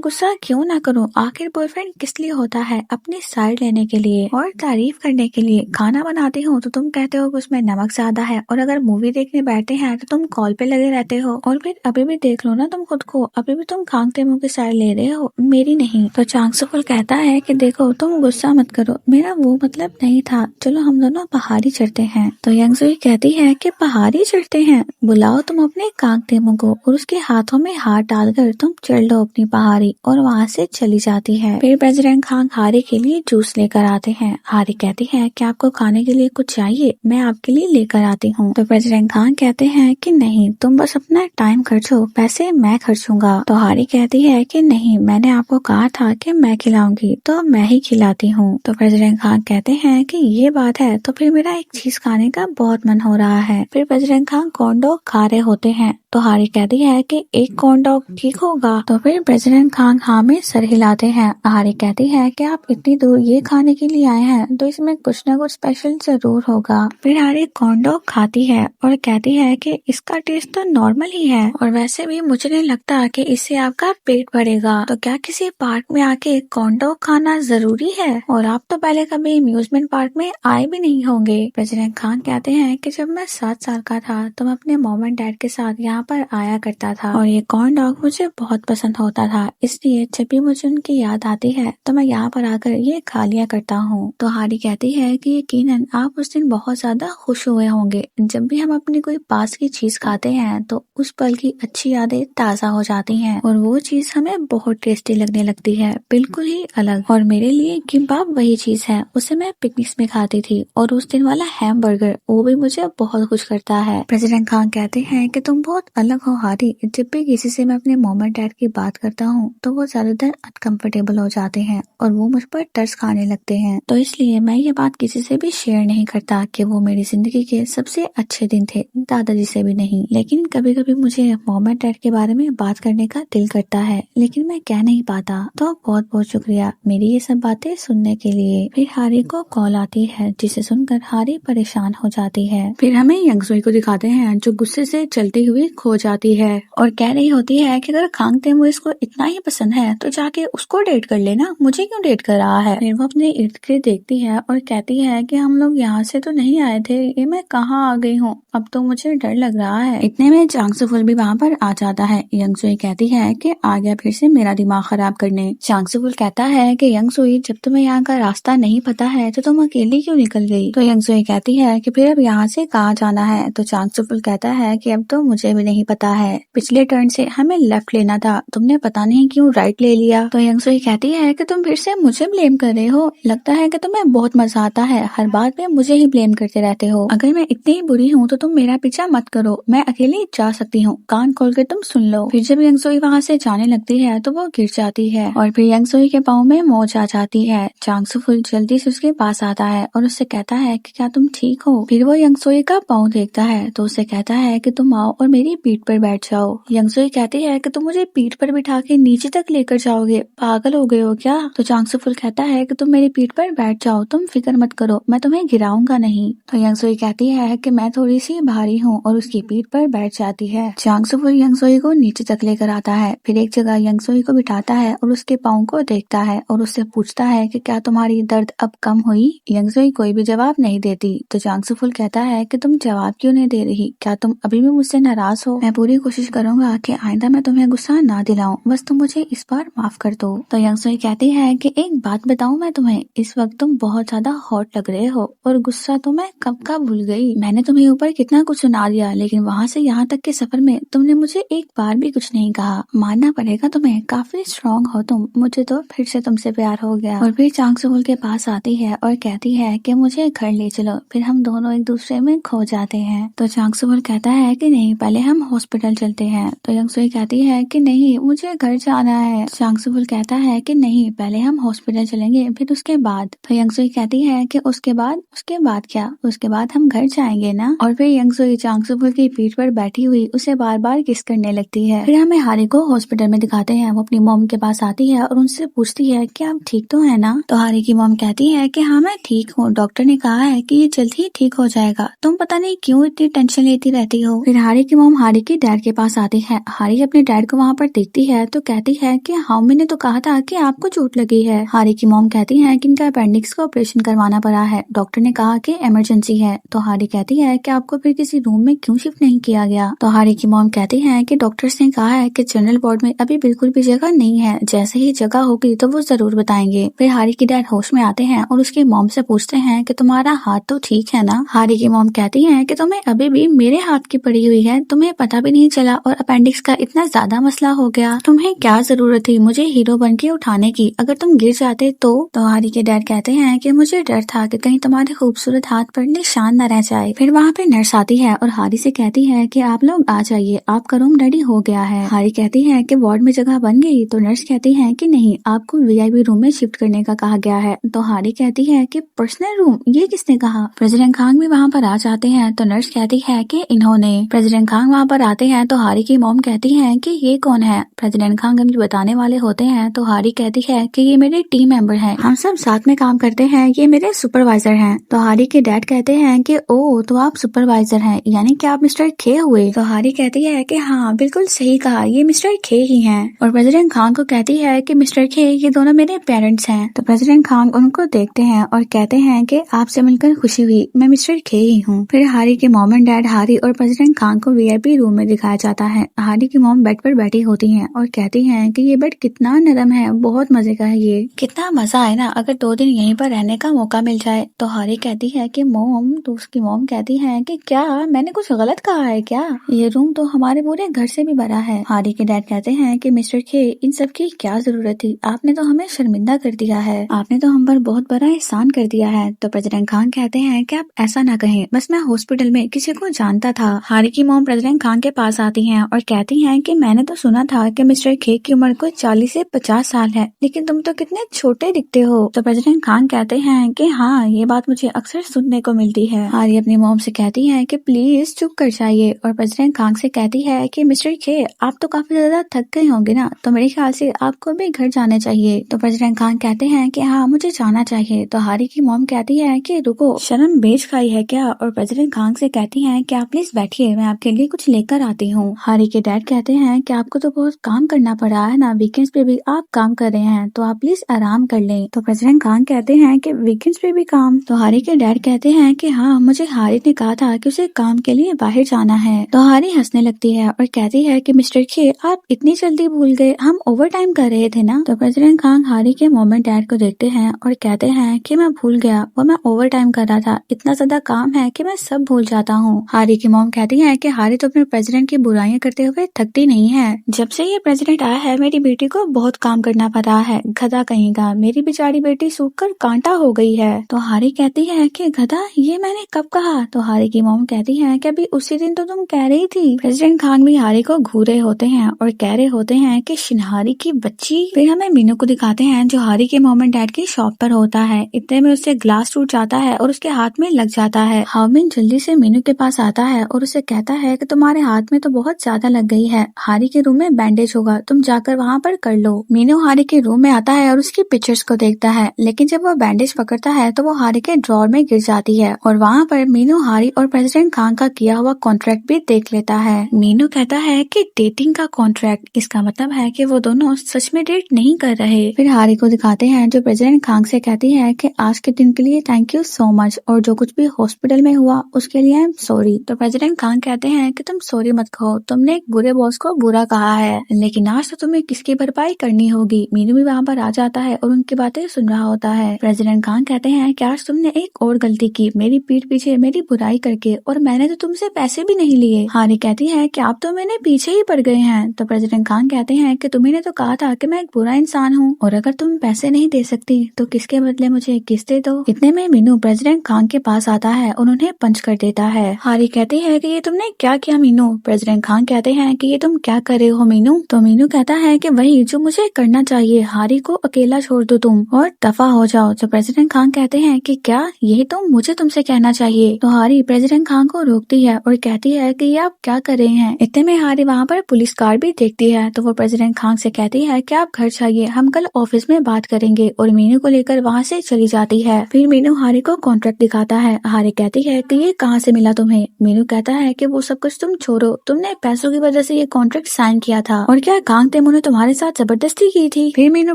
गुस्सा क्यों ना करूं, आखिर बॉयफ्रेंड किस लिए होता है? अपनी साइड लेने के लिए और तारीफ करने के लिए। खाना बनाती हूँ तो तुम कहते हो कि उसमें नमक ज्यादा है, और अगर मूवी देखने बैठते हैं तो तुम कॉल पे लगे रहते हो, और फिर अभी भी देख लो ना तुम खुद को, अभी भी तुम कांगते मुंह की साइड ले रहे हो, मेरी नहीं। तो चांग सुफुल कहता है कि देखो, तुम गुस्सा मत करो, मेरा वो मतलब नहीं था, चलो हम दोनों पहाड़ी चढ़ते हैं। तो यंगसुई कहती है कि पहाड़ी चढ़ते हैं, बुलाओ तुम अपने कांगते मुंह को, और उसके हाथों में हाथ डालकर तुम चढ़ लो अपनी पहाड़ी, और वहाँ से चली जाती है। फिर बजरंग खान हारी के लिए जूस लेकर आते हैं। हारी कहती है कि आपको खाने के लिए कुछ चाहिए, मैं आपके लिए लेकर आती हूँ। तो बजरंग खान कहते हैं कि नहीं, तुम बस अपना टाइम खर्चो, पैसे मैं खर्चूंगा। तो हारी कहती है कि नहीं, मैंने आपको कहा था कि मैं खिलाऊंगी तो मैं ही खिलाती हूँ। तो बजरंग खान कहते हैं कि ये बात है, तो फिर मेरा एक चीज खाने का बहुत मन हो रहा है। फिर बजरंग खान कॉर्न डॉग खा रहे होते हैं। तो हारी कहती है कि एक कॉर्न डॉग ठीक होगा। तो फिर बजरंग खान हाँ में सर हिलाते हैं। हारी कहती है कि आप इतनी दूर ये खाने के लिए आए हैं तो इसमें कुछ न कुछ स्पेशल जरूर होगा। फिर हारी कॉर्न डॉग खाती है और कहती है कि इसका टेस्ट तो नॉर्मल ही है, और वैसे भी मुझे नहीं लगता कि इससे आपका पेट भरेगा, तो क्या किसी पार्क में आके कॉर्न डॉग खाना जरूरी है? और आप तो पहले कभी अम्यूजमेंट पार्क में आए भी नहीं होंगे। बजरंग खान कहते हैं कि जब मैं 7 साल का था तो मैं अपने मॉम एंड डैड के साथ यहाँ पर आया करता था, और ये कॉर्न डॉग मुझे बहुत पसंद होता था, इसलिए जब भी मुझे उनकी याद आती है तो मैं यहाँ पर आकर ये खा लिया करता हूँ। तो हारी कहती है कि यकीनन आप उस दिन बहुत ज्यादा खुश हुए होंगे। जब भी हम अपनी कोई पास की चीज खाते हैं तो उस पल की अच्छी यादें ताजा हो जाती हैं, और वो चीज हमें बहुत टेस्टी लगने लगती है, बिल्कुल ही अलग। और मेरे लिए किम्बाब वही चीज है, उसे मैं पिकनिक्स में खाती थी, और उस दिन वाला हैमबर्गर वो भी मुझे बहुत खुश करता है। प्रेसिडेंट खान कहते हैं कि तुम बहुत अलग हो हारी, जब भी किसी से मैं अपने मॉम एंड डैड की बात करता हूँ तो वो ज्यादातर अनकंफर्टेबल हो जाते हैं और वो मुझ पर टर्स खाने लगते हैं, तो इसलिए मैं ये बात किसी से भी शेयर नहीं करता कि वो मेरी जिंदगी के सबसे अच्छे दिन थे, दादाजी से भी नहीं। लेकिन कभी कभी मुझे मॉम एंड डैड के बारे में बात करने का दिल करता है, लेकिन मैं कह नहीं पाता। तो बहुत बहुत शुक्रिया मेरी ये सब बातें सुनने के लिए। फिर हारी को कॉल आती है, जिसे सुनकर हारी परेशान हो जाती है। फिर हमें यंगसुई को दिखाते हैं जो गुस्से से चलती हुई खो जाती है और कह रही होती है कि अगर कांगते मुझे इसको इतना ही पसंद है तो जाके उसको डेट कर लेना, मुझे क्यों डेट कर रहा है। फिर वो अपने इर्द गिर्द देखती है और कहती है कि हम लोग यहाँ से तो नहीं आए थे, ये मैं कहाँ आ गई हूँ, अब तो मुझे डर लग रहा है। इतने में चांग सुफुल भी वहाँ पर आ जाता है। यंगसुई कहती है कि आ गया फिर से मेरा दिमाग खराब करने। चांग सुफुल कहता है कि यंगसुई, जब तुम्हें यहाँ का रास्ता नहीं पता है तो तुम अकेली क्यों निकल गई। तो यंगसुई कहती है कि फिर अब यहाँ से कहाँ जाना है। तो चांग सुफुल कहता है कि अब तो मुझे भी नहीं पता है, पिछले टर्न से हमें लेफ्ट लेना था, तुमने पता नहीं क्यों राइट ले लिया। तो यंगसुई कहती है कि तुम फिर से मुझे ब्लेम कर रहे हो, लगता है कि तुम्हें बहुत मजा आता है, हर बात में मुझे ही ब्लेम करते रहते हो। अगर मैं इतनी ही बुरी हूँ तो तुम मेरा पीछा मत करो, मैं अकेली जा सकती हूँ, कान खोल कर तुम सुन लो। फिर जब यंगसुई वहाँ से जाने लगती है तो वो गिर जाती है और फिर यंगसुई के पाँव में मोच आ जाती है। चांग सुफुल जल्दी से उसके पास आता है और उससे कहता है कि क्या तुम ठीक हो। फिर वो यंगसुई का पाँव देखता है तो उससे कहता है कि तुम आओ और मेरी पीठ पर बैठ जाओ। यंगसुई कहती है कि तुम मुझे पीठ पर बिठा के नीचे तक लेकर जाओगे, पागल हो गए हो क्या। तो चांग सुफुल कहता है कि तुम मेरी पीठ पर बैठ जाओ, तुम फिक्र मत करो, मैं तुम्हें गिराऊंगा नहीं। तो यंगसुई कहती है कि मैं थोड़ी सी भारी हूँ और उसकी पीठ पर बैठ जाती है। चांग सुफुल यंगसुई को नीचे तक लेकर आता है, फिर एक जगह यंगसुई को बिठाता है और उसके पाँव को देखता है और उससे पूछता है कि क्या क्या तुम्हारी दर्द अब कम हुई? यंगसुई कोई भी जवाब नहीं देती तो चांगसुफुल कहता है कि तुम जवाब क्यों नहीं दे रही? क्या तुम अभी भी मुझसे नाराज हो? मैं पूरी कोशिश करूंगा कि आइंदा मैं तुम्हें गुस्सा ना दिलाऊं, बस तुम मुझे इस बार माफ कर दो। तो यंगसुई कहती है कि एक बात बताऊं मैं तुम्हें, इस वक्त तुम बहुत ज्यादा हॉट लग रहे हो और गुस्सा तो मैं कब का भूल गई। मैंने तुम्हें ऊपर कितना कुछ सुना दिया, लेकिन वहाँ से यहाँ तक के सफर में तुमने मुझे एक बार भी कुछ नहीं कहा। मानना पड़ेगा तुम्हें, काफी स्ट्रॉन्ग हो तुम। मुझे तो फिर से तुमसे प्यार हो गया। और फिर चांगसुफुल के पास आती है और कहती है कि मुझे घर ले चलो, फिर हम दोनों एक दूसरे में खो जाते हैं। तो चांगसुफुल कहता है कि नहीं, पहले हम हॉस्पिटल चलते हैं। तो यंगसुई कहती है कि नहीं, मुझे घर जाना है। चांगसुफुल कहता है कि नहीं, पहले हम हॉस्पिटल चलेंगे, फिर उसके बाद। तो यंगसुई कहती है कि उसके बाद क्या? उसके बाद हम घर जाएंगे ना। और फिर यंगसुई चांगसुफुल की पीठ पर बैठी हुई उसे बार बार किस करने लगती है। फिर हमें हारी को हॉस्पिटल में दिखाते हैं। वो अपनी मॉम के पास आती है और उनसे पूछती है कि आप ठीक तो है ना। तो हारी की मॉम कहती है कि हाँ, मैं ठीक हूँ, डॉक्टर ने कहा है कि ये जल्द ही ठीक हो जाएगा, तुम पता नहीं क्यों इतनी टेंशन लेती रहती हो। फिर हारी की मॉम हारी के डैड के पास आती है। हारी अपने डैड को वहाँ पर देखती है तो कहती है कि हाँ, मैंने तो कहा था कि आपको चोट लगी है। हारी की मॉम कहती है कि इनका अपेंडिक्स का ऑपरेशन करवाना पड़ा है, डॉक्टर ने कहा कि इमरजेंसी है। तो हारी कहती है कि आपको फिर किसी रूम में क्यों शिफ्ट नहीं किया गया। तो हारी की मॉम कहती है कि डॉक्टर्स ने कहा है कि जनरल वार्ड में अभी बिल्कुल भी जगह नहीं है, जैसे ही जगह होगी तो वो जरूर बताएंगे। फिर हारी की डैड होश में आते हैं और उसकी मॉम से पूछते हैं कि तुम्हारा हाथ तो ठीक है ना। हारी की मॉम कहती है कि तुम्हें अभी भी मेरे हाथ की पड़ी हुई है, तुम्हें पता भी नहीं चला और अपेंडिक्स का इतना ज्यादा मसला हो गया, तुम्हें क्या जरूरत थी मुझे हीरो बन के उठाने की, अगर तुम गिर जाते तो। हारी के डैड कहते हैं कि मुझे डर था कि कहीं तुम्हारे खूबसूरत हाथ पर निशान न रह जाए। फिर वहाँ पे नर्स आती है और हारी से कहती है कि आप लोग आ जाइए, आपका रूम रेडी हो गया है। हारी कहती है कि वार्ड में जगह बन गई। तो नर्स कहती है कि नहीं, आपको वीआईपी रूम में शिफ्ट करने का कहा गया है। तो हारी कहती है कि पर्सनल रूम, ये किसने कहा? प्रेसिडेंट खान भी वहाँ पर आ जाते हैं। तो नर्स कहती है कि इन्होंने। प्रेसिडेंट खान वहाँ पर आते हैं तो हारी की मॉम कहती है कि ये कौन है? प्रेसिडेंट खान हमें बताने वाले होते हैं। तो हारी कहती है कि ये मेरे टीम मेंबर हैं, हम सब साथ में काम करते हैं, ये मेरे सुपरवाइजर हैं। तो हारी के डैड कहते हैं कि ओ, तो आप सुपरवाइजर हैं, यानी कि आप मिस्टर खे हुए। तो हारी कहती है कि हाँ, बिल्कुल सही कहा, ये मिस्टर खे ही हैं। और प्रेसिडेंट खान को कहती है कि मिस्टर खे, ये दोनों मेरे पेरेंट्स हैं। तो प्रेसिडेंट खान उनको देखते हैं और कहते हैं कि आपसे मिलकर खुशी हुई, मैं मिस्टर खे ही हूँ। फिर हारी के मॉम एंड डैड हारी और प्रेसिडेंट खान को वीआईपी रूम में दिखाया जाता है। हारी की मॉम बेड पर बैठी होती हैं और कहती हैं कि ये बेड कितना नरम है, बहुत मजे का है, ये कितना मजा आए ना अगर 2 दिन यहीं पर रहने का मौका मिल जाए। तो हारी कहती है कि मॉम। तो उसकी मॉम कहती है कि क्या मैंने कुछ गलत कहा है क्या? ये रूम तो हमारे पूरे घर से भी बड़ा है। हारी के डैड कहते हैं कि मिस्टर खे, इन सब की क्या जरूरत थी, आपने तो हमें शर्मिंदा कर दिया है, आपने तो हम पर बहुत बड़ा एहसान कर दिया है। तो प्रेसिडेंट खान कहते हैं कि आप ऐसा ना कहें, बस मैं हॉस्पिटल में किसी को जानता था। हारी की मॉम प्रेसिडेंट खान के पास आती हैं और कहती हैं कि मैंने तो सुना था कि मिस्टर खे की उम्र को 40 से 50 साल है, लेकिन तुम तो कितने छोटे दिखते हो। तो प्रेसिडेंट खान कहते हैं कि हाँ, ये बात मुझे अक्सर सुनने को मिलती है। हारी अपनी मॉम से कहती है कि प्लीज चुप कर जाइए और प्रेसिडेंट खान से कहती है कि मिस्टर खे, आप तो काफी ज्यादा थक गए होंगे ना, तो मेरे ख्याल से आपको भी घर जाना चाहिए। तो प्रेसिडेंट खान कहते हैं कि हाँ, मुझे जाना चाहिए। तो हारी की मॉम कहती है कि रुको, शर्म बेच खाई है क्या? और प्रेसिडेंट खान से कहती है कि आप प्लीज बैठिए, मैं आपके लिए कुछ लेकर आती हूँ। हारी के डैड कहते हैं कि आपको तो बहुत काम करना पड़ा है ना, वीकेंड्स पे भी आप काम कर रहे हैं, तो आप प्लीज आराम कर लें। तो प्रेसिडेंट खान कहते हैं कि वीकेंड्स पे भी काम? तो हारी के डैड कहते हैं कि हाँ, मुझे हारी ने कहा था कि उसे काम के लिए बाहर जाना है। तो हारी हंसने लगती है और कहती है कि मिस्टर खे, आप इतनी जल्दी भूल गए, हम ओवर टाइम कर रहे थे ना। तो प्रेसिडेंट खान हारी के मॉम एंड डैड को देखते हैं और कहते हैं कि मैं भूल गया, वो मैं ओवर टाइम कर रहा था, इतना ज्यादा काम है कि मैं सब भूल जाता हूँ। हारी की मॉम कहती है कि हारी तो अपने प्रेसिडेंट की बुराइयां करते हुए थकती नहीं है, जब से ये प्रेसिडेंट आया है मेरी बेटी को बहुत काम करना पड़ रहा है, गधा कहीं का, मेरी बेचारी बेटी सूख कर कांटा हो गई है। तो हारी कहती है कि गधा, ये मैंने कब कहा? तो हारी की मॉम कहती है कि अभी उसी दिन तो तुम कह रही थी। प्रेसिडेंट खान भी हारी को घूरे होते हैं और कह रहे होते हैं कि शिनहारी की बच्ची। फिर हमें मीनू को दिखाते हैं जो हारी के मॉम एंड डैड की शॉप पर होता है। इतने में उससे ग्लास टूट जाता है और उसके हाथ में लग जाता है। हाउमिन जल्दी से मीनू के पास आता है और उसे कहता है कि तुम्हारे हाथ में तो बहुत ज्यादा लग गई है, हारी के रूम में बैंडेज होगा, तुम जाकर वहाँ पर कर लो। मीनू हारी के रूम में आता है और उसकी पिक्चर्स को देखता है, लेकिन जब वो बैंडेज पकड़ता है तो वो हारी के ड्रॉर में गिर जाती है और वहाँ पर मीनू हारी और प्रेसिडेंट खान का किया हुआ कॉन्ट्रैक्ट भी देख लेता है। मीनू कहता है कि डेटिंग का कॉन्ट्रैक्ट, इसका मतलब है कि वो दोनों सच में डेट नहीं कर रहे। फिर हारी को दिखाते हैं जो प्रेसिडेंट खान से कहती है कि आज के दिन के लिए थैंक यू सो मच और जो कुछ भी हॉस्पिटल में हुआ उसके लिए आई एम सॉरी। तो प्रेसिडेंट खान कहते हैं कि तुम सॉरी मत कहो, तुमने एक बुरे बॉस को बुरा कहा है, लेकिन आज तो तुम्हें किसकी भरपाई करनी होगी। मीनू भी वहाँ पर आ जाता है और उनकी बातें सुन रहा होता है। प्रेसिडेंट खान कहते हैं कि आज तुमने एक और गलती की, मेरी पीठ पीछे मेरी बुराई करके, और मैंने तो तुमसे पैसे भी नहीं लिए। हारी कहती है कि आप तो मैंने पीछे ही पड़ गए हैं। तो प्रेसिडेंट खान कहते हैं कि तुम्ही ने तो कहा था कि मैं एक बुरा इंसान हूँ, और अगर तुम पैसे नहीं दे सकती तो किसके बदले मुझे किस्त दे दो। इतने में मीनू प्रेसिडेंट खान के पास आता है और उन्हें पंच कर देता है। हारी कहती है कि ये तुमने क्या किया मीनू। प्रेसिडेंट खान कहते हैं कि ये तुम क्या कर रहे हो मीनू। तो मीनू कहता है कि वही जो मुझे करना चाहिए, हारी को अकेला छोड़ दो तुम और दफा हो जाओ। तो प्रेसिडेंट खान कहते हैं कि क्या, यही तो मुझे तुमसे कहना चाहिए। तो हारी प्रेसिडेंट खान को रोकती है और कहती है कि ये आप क्या कर रहे हैं। इतने में हारी वहाँ पर पुलिस कार भी देखती है, तो वो प्रेसिडेंट खान से कहती है कि आप घर जाइए, हम कल ऑफिस में बात करेंगे, और मीनू को लेकर वहाँ से चली जाती है। फिर मीनू हारी को कॉन्ट्रैक्ट दिखाता है। हारी कहती है कि ये कहाँ से मिला तुम्हें। मीनू कहता है कि वो सब कुछ तुम छोड़ो, तुमने पैसों की वजह से ये कॉन्ट्रैक्ट साइन किया था, और क्या कांग तेमो ने तुम्हारे साथ जबरदस्ती की थी। फिर मीनू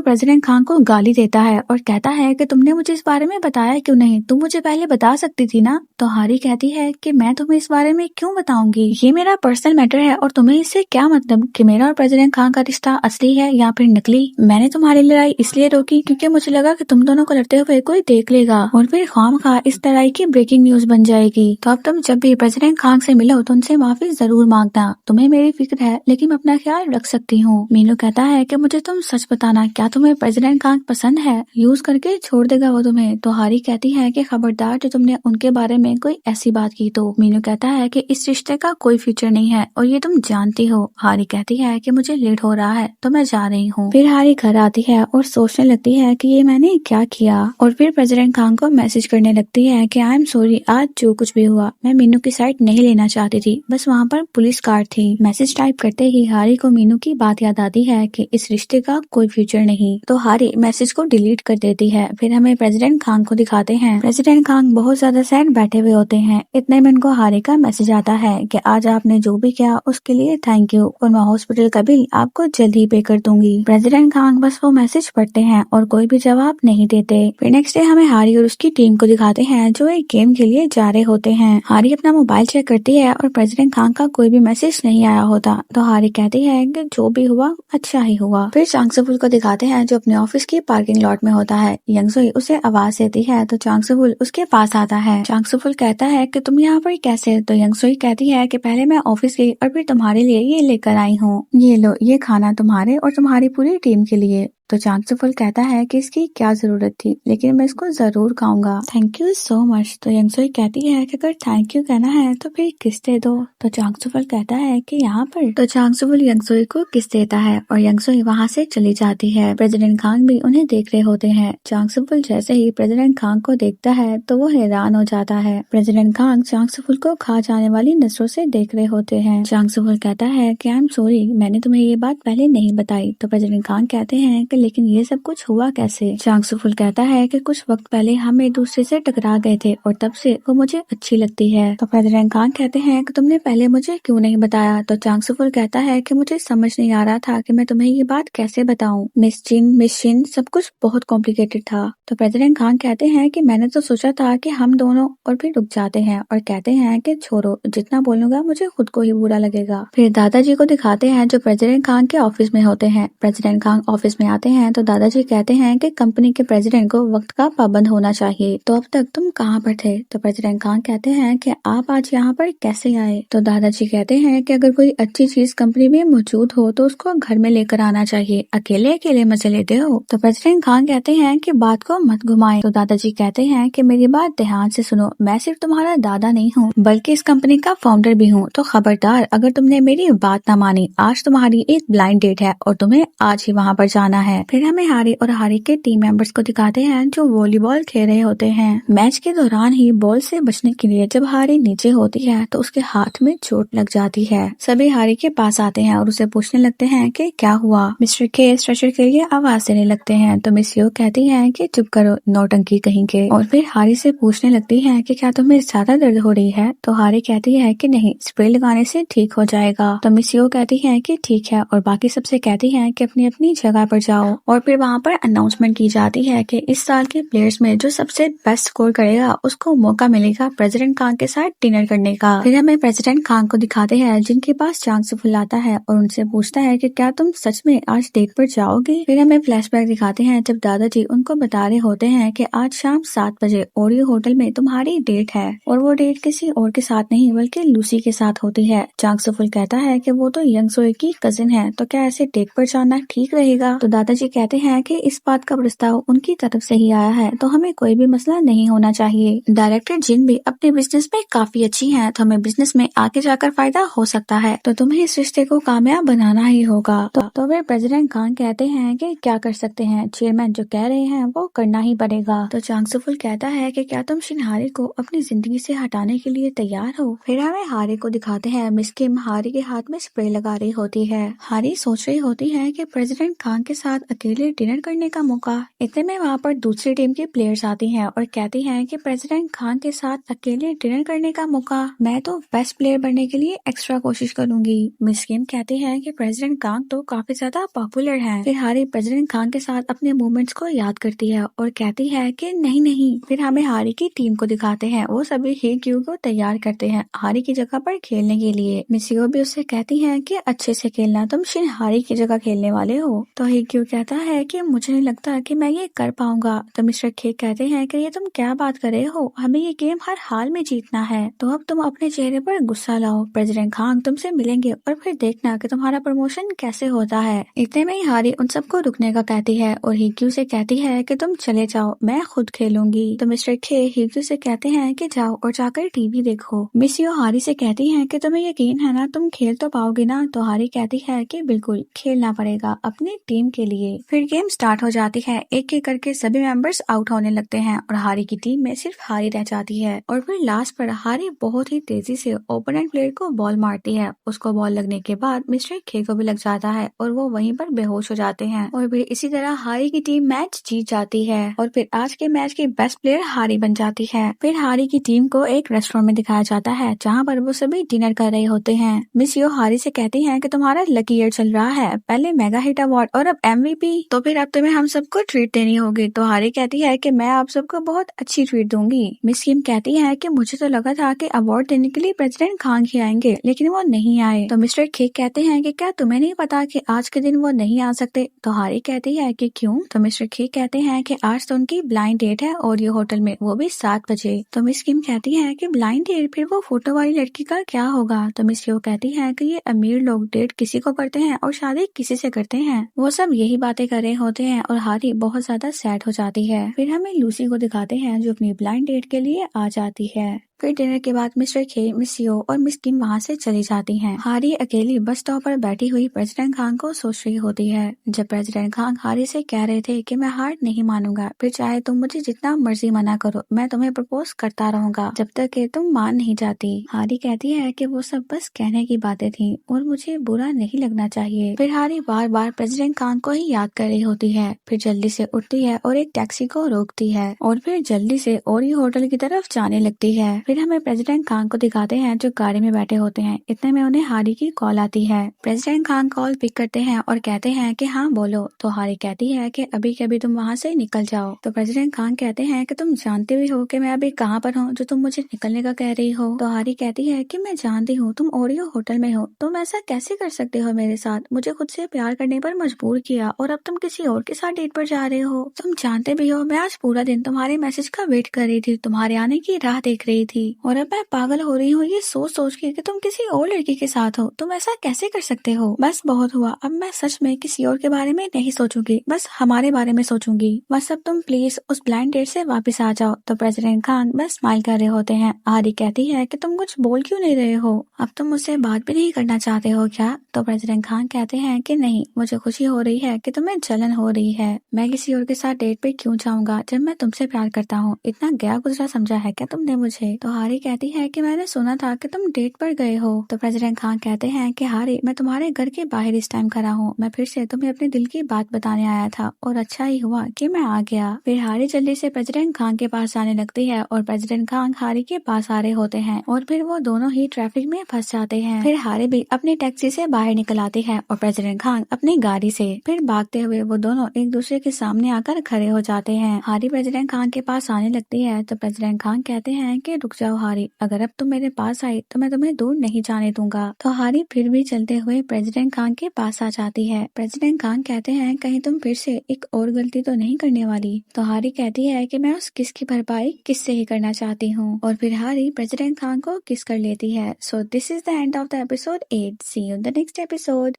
प्रेसिडेंट खान को गाली देता है और कहता है कि तुमने मुझे इस बारे में बताया क्यों नहीं, तुम मुझे पहले बता सकती थी ना। तो हारी कहती है कि मैं तुम्हें इस बारे में क्यों बताऊंगी, ये मेरा पर्सनल मैटर है और तुम्हें इससे क्या मतलब कि मेरा और प्रेसिडेंट खान का रिश्ता असली है या फिर नकली। मैंने तुम्हारी लड़ाई इसलिए रोकी क्योंकि मुझे लगा कि तुम दोनों को लड़ते हुए कोई देख लेगा और फिर खामखा इस लड़ाई की ब्रेकिंग न्यूज बन जाएगी। तो अब तुम जब भी प्रेसिडेंट खान से मिलो तो उनसे माफी जरूर मांगना, तुम्हें मेरी फिक्र है लेकिन मैं अपना ख्याल रख सकती हूँ। मीनू कहता है कि मुझे तुम सच बताना, क्या तुम्हें प्रेसिडेंट खान पसंद है, यूज करके छोड़ देगा वो तुम्हें। तो हारी कहती है कि खबरदार जो तुमने उनके बारे में कोई ऐसी बात की तो। मीनू कहता है कि इस रिश्ते का कोई फ्यूचर नहीं है और ये तुम जानती हो। हारी कहती है कि मुझे लेट हो रहा है तो मैं जा रही हूँ। फिर हारी घर आती है और सोचने लगती है कि ये मैंने क्या किया, और फिर प्रेसिडेंट खान को मैसेज करने लगती है कि आई एम सॉरी, आज जो कुछ भी हुआ मैं मीनू की साइड नहीं लेना चाहती थी, बस वहाँ पर पुलिस कार थी। मैसेज टाइप करते ही हारी को मीनू की बात याद आती है कि इस रिश्ते का कोई फ्यूचर नहीं। तो हारी मैसेज को डिलीट कर देती है। फिर हमें प्रेसिडेंट खान को दिखाते हैं। प्रेसिडेंट खान बहुत ज्यादा सैड बैठे हुए होते हैं। इतने में उनको हारी का मैसेज आता है कि आज आपने जो भी किया उसके लिए थैंक यू, और मैं हॉस्पिटल का बिल आपको जल्द ही पे कर दूंगी। प्रेसिडेंट खान बस वो मैसेज पढ़ते हैं और कोई भी जवाब नहीं देते। फिर नेक्स्ट डे हमें हारी और उसकी टीम को दिखाते हैं जो एक गेम के लिए जा रहे होते हैं। हारी अपना मोबाइल चेक करती है और प्रेसिडेंट खान का कोई भी मैसेज नहीं आया होता। तो हारी कहती है कि जो भी हुआ अच्छा ही हुआ। फिर चांगसुफुल को दिखाते हैं जो अपने ऑफिस की पार्किंग लॉट में होता है। यंगसुई उसे आवाज देती है तो चांगसुफुल उसके पास आता है। चांगसुफुल कहता है कि तुम यहाँ पर कैसे। तो यंगसुई कहती है कि पहले मैं ऑफिस गई और फिर तुम्हारे लिए ये लेकर आई हूँ, ये लो, ये खाना तुम्हारे और तुम्हारी पूरी टीम के लिए। तो चांगसुफुल कहता है कि इसकी क्या जरूरत थी, लेकिन मैं इसको जरूर खाऊंगा, थैंक यू सो मच। तो यंगसुई कहती है कि अगर थैंक यू कहना है तो फिर किस दे दो। तो चांगसुफुल कहता है कि यहाँ पर। तो चांगसुफुल यंगसुई को किस देता है और यंगसुई वहाँ से चली जाती है। प्रेसिडेंट खान भी उन्हें देख रहे होते हैं। चांगसुफुल जैसे ही प्रेसिडेंट खान को देखता है तो वो हैरान हो जाता है। प्रेसिडेंट खान चांगसुफुल को खा जाने वाली नजरों से देख रहे होते हैं। चांगसुफुल कहता है कि आई एम सॉरी, मैंने तुम्हें ये बात पहले नहीं बताई। तो प्रेसिडेंट खान कहते हैं कि लेकिन ये सब कुछ हुआ कैसे। चांगसुफुल कहता है कि कुछ वक्त पहले हम एक दूसरे से टकरा गए थे और तब से वो मुझे अच्छी लगती है। तो प्रेसिडेंट खान कहते हैं कि तुमने पहले मुझे क्यों नहीं बताया। तो चांगसुफुल कहता है कि मुझे समझ नहीं आ रहा था कि मैं तुम्हें ये बात कैसे बताऊं। मिस चिन सब कुछ बहुत कॉम्प्लिकेटेड था। तो प्रेसिडेंट खान कहते हैं कि मैंने तो सोचा था कि हम दोनों, और फिर रुक जाते हैं और कहते हैं कि छोड़ो, जितना बोलूंगा मुझे खुद को ही बुरा लगेगा। फिर दादाजी को दिखाते हैं जो प्रेसिडेंट खान के ऑफिस में होते हैं। प्रेसिडेंट खान ऑफिस में आते हैं तो दादाजी कहते हैं कि कंपनी के प्रेसिडेंट को वक्त का पाबंद होना चाहिए, तो अब तक तुम कहाँ पर थे। तो प्रेसिडेंट खान कहते हैं कि आप आज यहाँ पर कैसे आए। तो दादाजी कहते हैं कि अगर कोई अच्छी चीज कंपनी में मौजूद हो तो उसको घर में लेकर आना चाहिए, अकेले अकेले मजे लेते हो। तो प्रेसिडेंट खान कहते हैं कि बात को मत घुमाएं। तो दादाजी कहते हैं कि मेरी बात ध्यान से सुनो, मैं सिर्फ तुम्हारा दादा नहीं हूँ बल्कि इस कंपनी का फाउंडर भी हूँ। तो खबरदार अगर तुमने मेरी बात ना मानी, आज तुम्हारी एक ब्लाइंड डेट है और तुम्हें आज ही वहाँ पर जाना है। फिर हमें हारी और हारी के टीम मेंबर्स को दिखाते हैं जो वॉलीबॉल खेल रहे होते हैं। मैच के दौरान ही बॉल से बचने के लिए जब हारी नीचे होती है तो उसके हाथ में चोट लग जाती है। सभी हारी के पास आते हैं और उसे पूछने लगते हैं कि क्या हुआ। मिस्टर के स्ट्रेचर के लिए आवाज देने लगते हैं तो मिस यो कहती है कि चुप करो नौटंकी कहीं के, और फिर हारी से पूछने लगती है कि क्या तुम्हें ज्यादा दर्द हो रही है। तो हारी कहती है कि नहीं, स्प्रे लगाने से ठीक हो जाएगा। तो मिस यो कहती है कि ठीक है और बाकी सबसे कहती है कि अपनी अपनी जगह पर जाओ। जाओ। और फिर वहाँ पर अनाउंसमेंट की जाती है कि इस साल के प्लेयर्स में जो सबसे बेस्ट स्कोर करेगा उसको मौका मिलेगा प्रेसिडेंट खान के साथ डिनर करने का। फिर हमें प्रेसिडेंट खान को दिखाते हैं जिनके पास चांग फुल आता है और उनसे पूछता है कि क्या तुम सच में आज डेट पर जाओगे। फिर हमें फ्लैशबैक दिखाते हैं जब दादाजी उनको बता रहे होते हैं कि आज शाम 7 बजे ओरियो होटल में तुम्हारी डेट है और वो डेट किसी और के साथ नहीं बल्कि लूसी के साथ होती है। चांग फुल कहता है कि वो तो यंग सोए की कजिन है, तो क्या ऐसे डेट पर जाना ठीक रहेगा। तो दादाजी कहते हैं कि इस बात का प्रस्ताव उनकी तरफ से ही आया है तो हमें कोई भी मसला नहीं होना चाहिए। डायरेक्टर जिन भी अपने बिजनेस में काफी अच्छी है तो हमें बिजनेस में आगे जाकर फायदा हो सकता है, तो तुम्हें इस रिश्ते को कामयाब बनाना ही होगा। तो फिर प्रेसिडेंट खान कहते हैं कि क्या कर सकते हैं, चेयरमैन जो कह रहे हैं वो करना ही पड़ेगा। तो चांग फुल कहता है कि क्या तुम शिनहारी को अपनी जिंदगी से हटाने के लिए तैयार हो। फिर हमें हारी को दिखाते हैं मिस किम हारी के हाथ में स्प्रे लगा रही होती है। हारी सोच रही होती है कि प्रेसिडेंट खान के साथ अकेले डिनर करने का मौका। इतने में वहाँ पर दूसरी टीम की प्लेयर्स आती हैं और कहती हैं कि प्रेसिडेंट खान के साथ अकेले डिनर करने का मौका, मैं तो बेस्ट प्लेयर बनने के लिए एक्स्ट्रा कोशिश करूंगी। मिस किम कहती है कि प्रेसिडेंट खान तो काफी ज्यादा पॉपुलर है। फिर हारी प्रेसिडेंट खान के साथ अपने मूवमेंट्स को याद करती है और कहती है कि नहीं नहीं। फिर हमें हारी की टीम को दिखाते हैं, वो सभी ही क्यू को तैयार करते हैं हारी की जगह पर खेलने के लिए। मिस यो भी उससे कहती है कि अच्छे से खेलना, तुम शिनहारी की जगह खेलने वाले हो। तो ही क्यू कहता है कि मुझे नहीं लगता कि मैं ये कर पाऊंगा। तो मिस्टर खे कहते हैं कि ये तुम क्या बात कर रहे हो, हमें ये गेम हर हाल में जीतना है। तो अब तुम अपने चेहरे पर गुस्सा लाओ, प्रेसिडेंट खान तुमसे मिलेंगे और फिर देखना कि तुम्हारा प्रमोशन कैसे होता है। इतने में ही हारी उन सबको रुकने का कहती है और हीक्यू से कहती है कि तुम चले जाओ, मैं खुद खेलूंगी। तो मिस्टर खे हीक्यू से कहते हैं कि जाओ और जाकर टीवी देखो। मिस यो हारी से कहती हैं कि तुम्हें यकीन है ना, तुम खेल तो पाओगे ना। तो हारी कहती है कि बिल्कुल खेलना पड़ेगा अपनी टीम के लिए। फिर गेम स्टार्ट हो जाती है, एक एक करके सभी मेंबर्स आउट होने लगते हैं और हारी की टीम में सिर्फ हारी रह जाती है। और फिर लास्ट पर हारी बहुत ही तेजी से ओपोनेंट प्लेयर को बॉल मारती है। उसको बॉल लगने के बाद मिस्टर खे को भी लग जाता है और वो वहीं पर बेहोश हो जाते हैं। और फिर इसी तरह हारी की टीम मैच जीत जाती है और फिर आज के मैच की बेस्ट प्लेयर हारी बन जाती है। फिर हारी की टीम को एक रेस्टोरेंट में दिखाया जाता है जहाँ पर वो सभी डिनर कर रहे होते हैं। मिस यो हारी से कहती हैं कि तुम्हारा लकी ईयर चल रहा है, पहले मेगा हिट अवार्ड और अब MVP, तो फिर अब तुम्हें हम सबको ट्रीट देनी होगी। तो हारी कहती है कि मैं आप सबको बहुत अच्छी ट्रीट दूंगी। मिस किम कहती है कि मुझे तो लगा था कि अवार्ड देने के लिए प्रेसिडेंट खान ही आएंगे लेकिन वो नहीं आए। तो मिस्टर खेक कहते हैं कि क्या तुम्हें नहीं पता कि आज के दिन वो नहीं आ सकते। तो हारी कहती है कि क्यों। तो मिस्टर खेक कहते हैं कि आज तो उनकी ब्लाइंड डेट है ओरियो होटल में, वो भी 7 बजे। तो मिस किम कहती है कि ब्लाइंड डेट, फिर वो फोटो वाली लड़की का क्या होगा। तो मिस यो कहती है कि ये अमीर लोग डेट किसी को करते हैं और शादी किसी से करते हैं। वो सब यही बातें कर रहे होते हैं और हारी बहुत ज्यादा सैड हो जाती है। फिर हमें लूसी को दिखाते हैं जो अपनी ब्लाइंड डेट के लिए आ जाती है। फिर डिनर के बाद मिस्टर खे, मिस यो और मिस किम वहाँ से चली जाती हैं। हारी अकेली बस स्टॉप पर बैठी हुई प्रेसिडेंट खान को सोच रही होती है। जब प्रेसिडेंट खान हारी से कह रहे थे कि मैं हार नहीं मानूंगा, फिर चाहे तुम मुझे जितना मर्जी मना करो, मैं तुम्हें प्रपोज करता रहूंगा जब तक कि तुम मान नहीं जाती। हारी कहती है कि वो सब बस कहने की बातें थी और मुझे बुरा नहीं लगना चाहिए। फिर हारी बार बार प्रेसिडेंट खान को ही याद कर रही होती है। फिर जल्दी से उठती है और एक टैक्सी को रोकती है और फिर जल्दी से ओरियो होटल की तरफ जाने लगती है। फिर हमें प्रेसिडेंट खान को दिखाते हैं जो गाड़ी में बैठे होते हैं। इतने में उन्हें हारी की कॉल आती है। प्रेसिडेंट खान कॉल पिक करते हैं और कहते हैं कि हाँ बोलो। तो हारी कहती है कि अभी के अभी तुम वहाँ से निकल जाओ। तो प्रेसिडेंट खान कहते हैं कि तुम जानते भी हो कि मैं अभी कहाँ पर हूँ जो तुम मुझे निकलने का कह रही हो। तो हारी कहती है कि मैं जानती हूँ तुम ओरियो होटल में हो, तुम ऐसा कैसे कर सकते हो मेरे साथ, मुझे खुद से प्यार करने पर मजबूर किया और अब तुम किसी और के साथ डेट पर जा रहे हो। तुम जानते भी हो मैं आज पूरा दिन तुम्हारे मैसेज का वेट कर रही थी, तुम्हारे आने की राह देख रही थी और अब मैं पागल हो रही हूँ ये सोच सोच के कि तुम किसी और लड़की के साथ हो। तुम ऐसा कैसे कर सकते हो। बस बहुत हुआ, अब मैं सच में किसी और के बारे में नहीं सोचूंगी, बस हमारे बारे में सोचूंगी। बस अब तुम प्लीज उस ब्लाइंड डेट से वापस आ जाओ। तो प्रेसिडेंट खान बस स्माइल कर रहे होते हैं। हारी कहती है कि तुम कुछ बोल क्यों नहीं रहे हो, अब तुम मुझसे बात भी नहीं करना चाहते हो क्या। तो प्रेसिडेंट खान कहते हैं कि नहीं, मुझे खुशी हो रही है कि तुम्हें जलन हो रही है। मैं किसी और के साथ डेट पे क्यों जाऊंगा जब मैं तुमसे प्यार करता हूँ, इतना गया गुजरा समझा है क्या तुमने मुझे। तो तो हारी कहती है कि मैंने सुना था कि तुम डेट पर गए हो। तो प्रेसिडेंट खान कहते हैं कि हारी, मैं तुम्हारे घर के बाहर इस टाइम खड़ा हूँ, मैं फिर से तुम्हें अपने दिल की बात बताने आया था और अच्छा ही हुआ कि मैं आ गया। फिर हारी जल्दी से प्रेसिडेंट खान के पास जाने लगती है और प्रेसिडेंट खान हारी के पास आ रहे होते हैं और फिर वो दोनों ही ट्रैफिक में फंस जाते हैं। फिर हारी भी अपनी टैक्सी से बाहर निकल आती है और प्रेसिडेंट खान अपनी गाड़ी से। फिर भागते हुए वो दोनों एक दूसरे के सामने आकर खड़े हो जाते हैं। हारी प्रेसिडेंट खान के पास आने लगती है तो प्रेसिडेंट खान कहते हैं कि रुक जाओ हारी, अगर अब तुम मेरे पास आई तो मैं तुम्हें दूर नहीं जाने दूंगा। तो हारी फिर भी चलते हुए प्रेसिडेंट खान के पास आ जाती है। प्रेसिडेंट खान कहते हैं कहीं तुम फिर से एक और गलती तो नहीं करने वाली। तो हारी कहती है कि मैं उस किस की भरपाई किस से ही करना चाहती हूँ और फिर हारी प्रेसिडेंट खान को किस कर लेती है। So this is the end of the episode 8। See you in the next episode.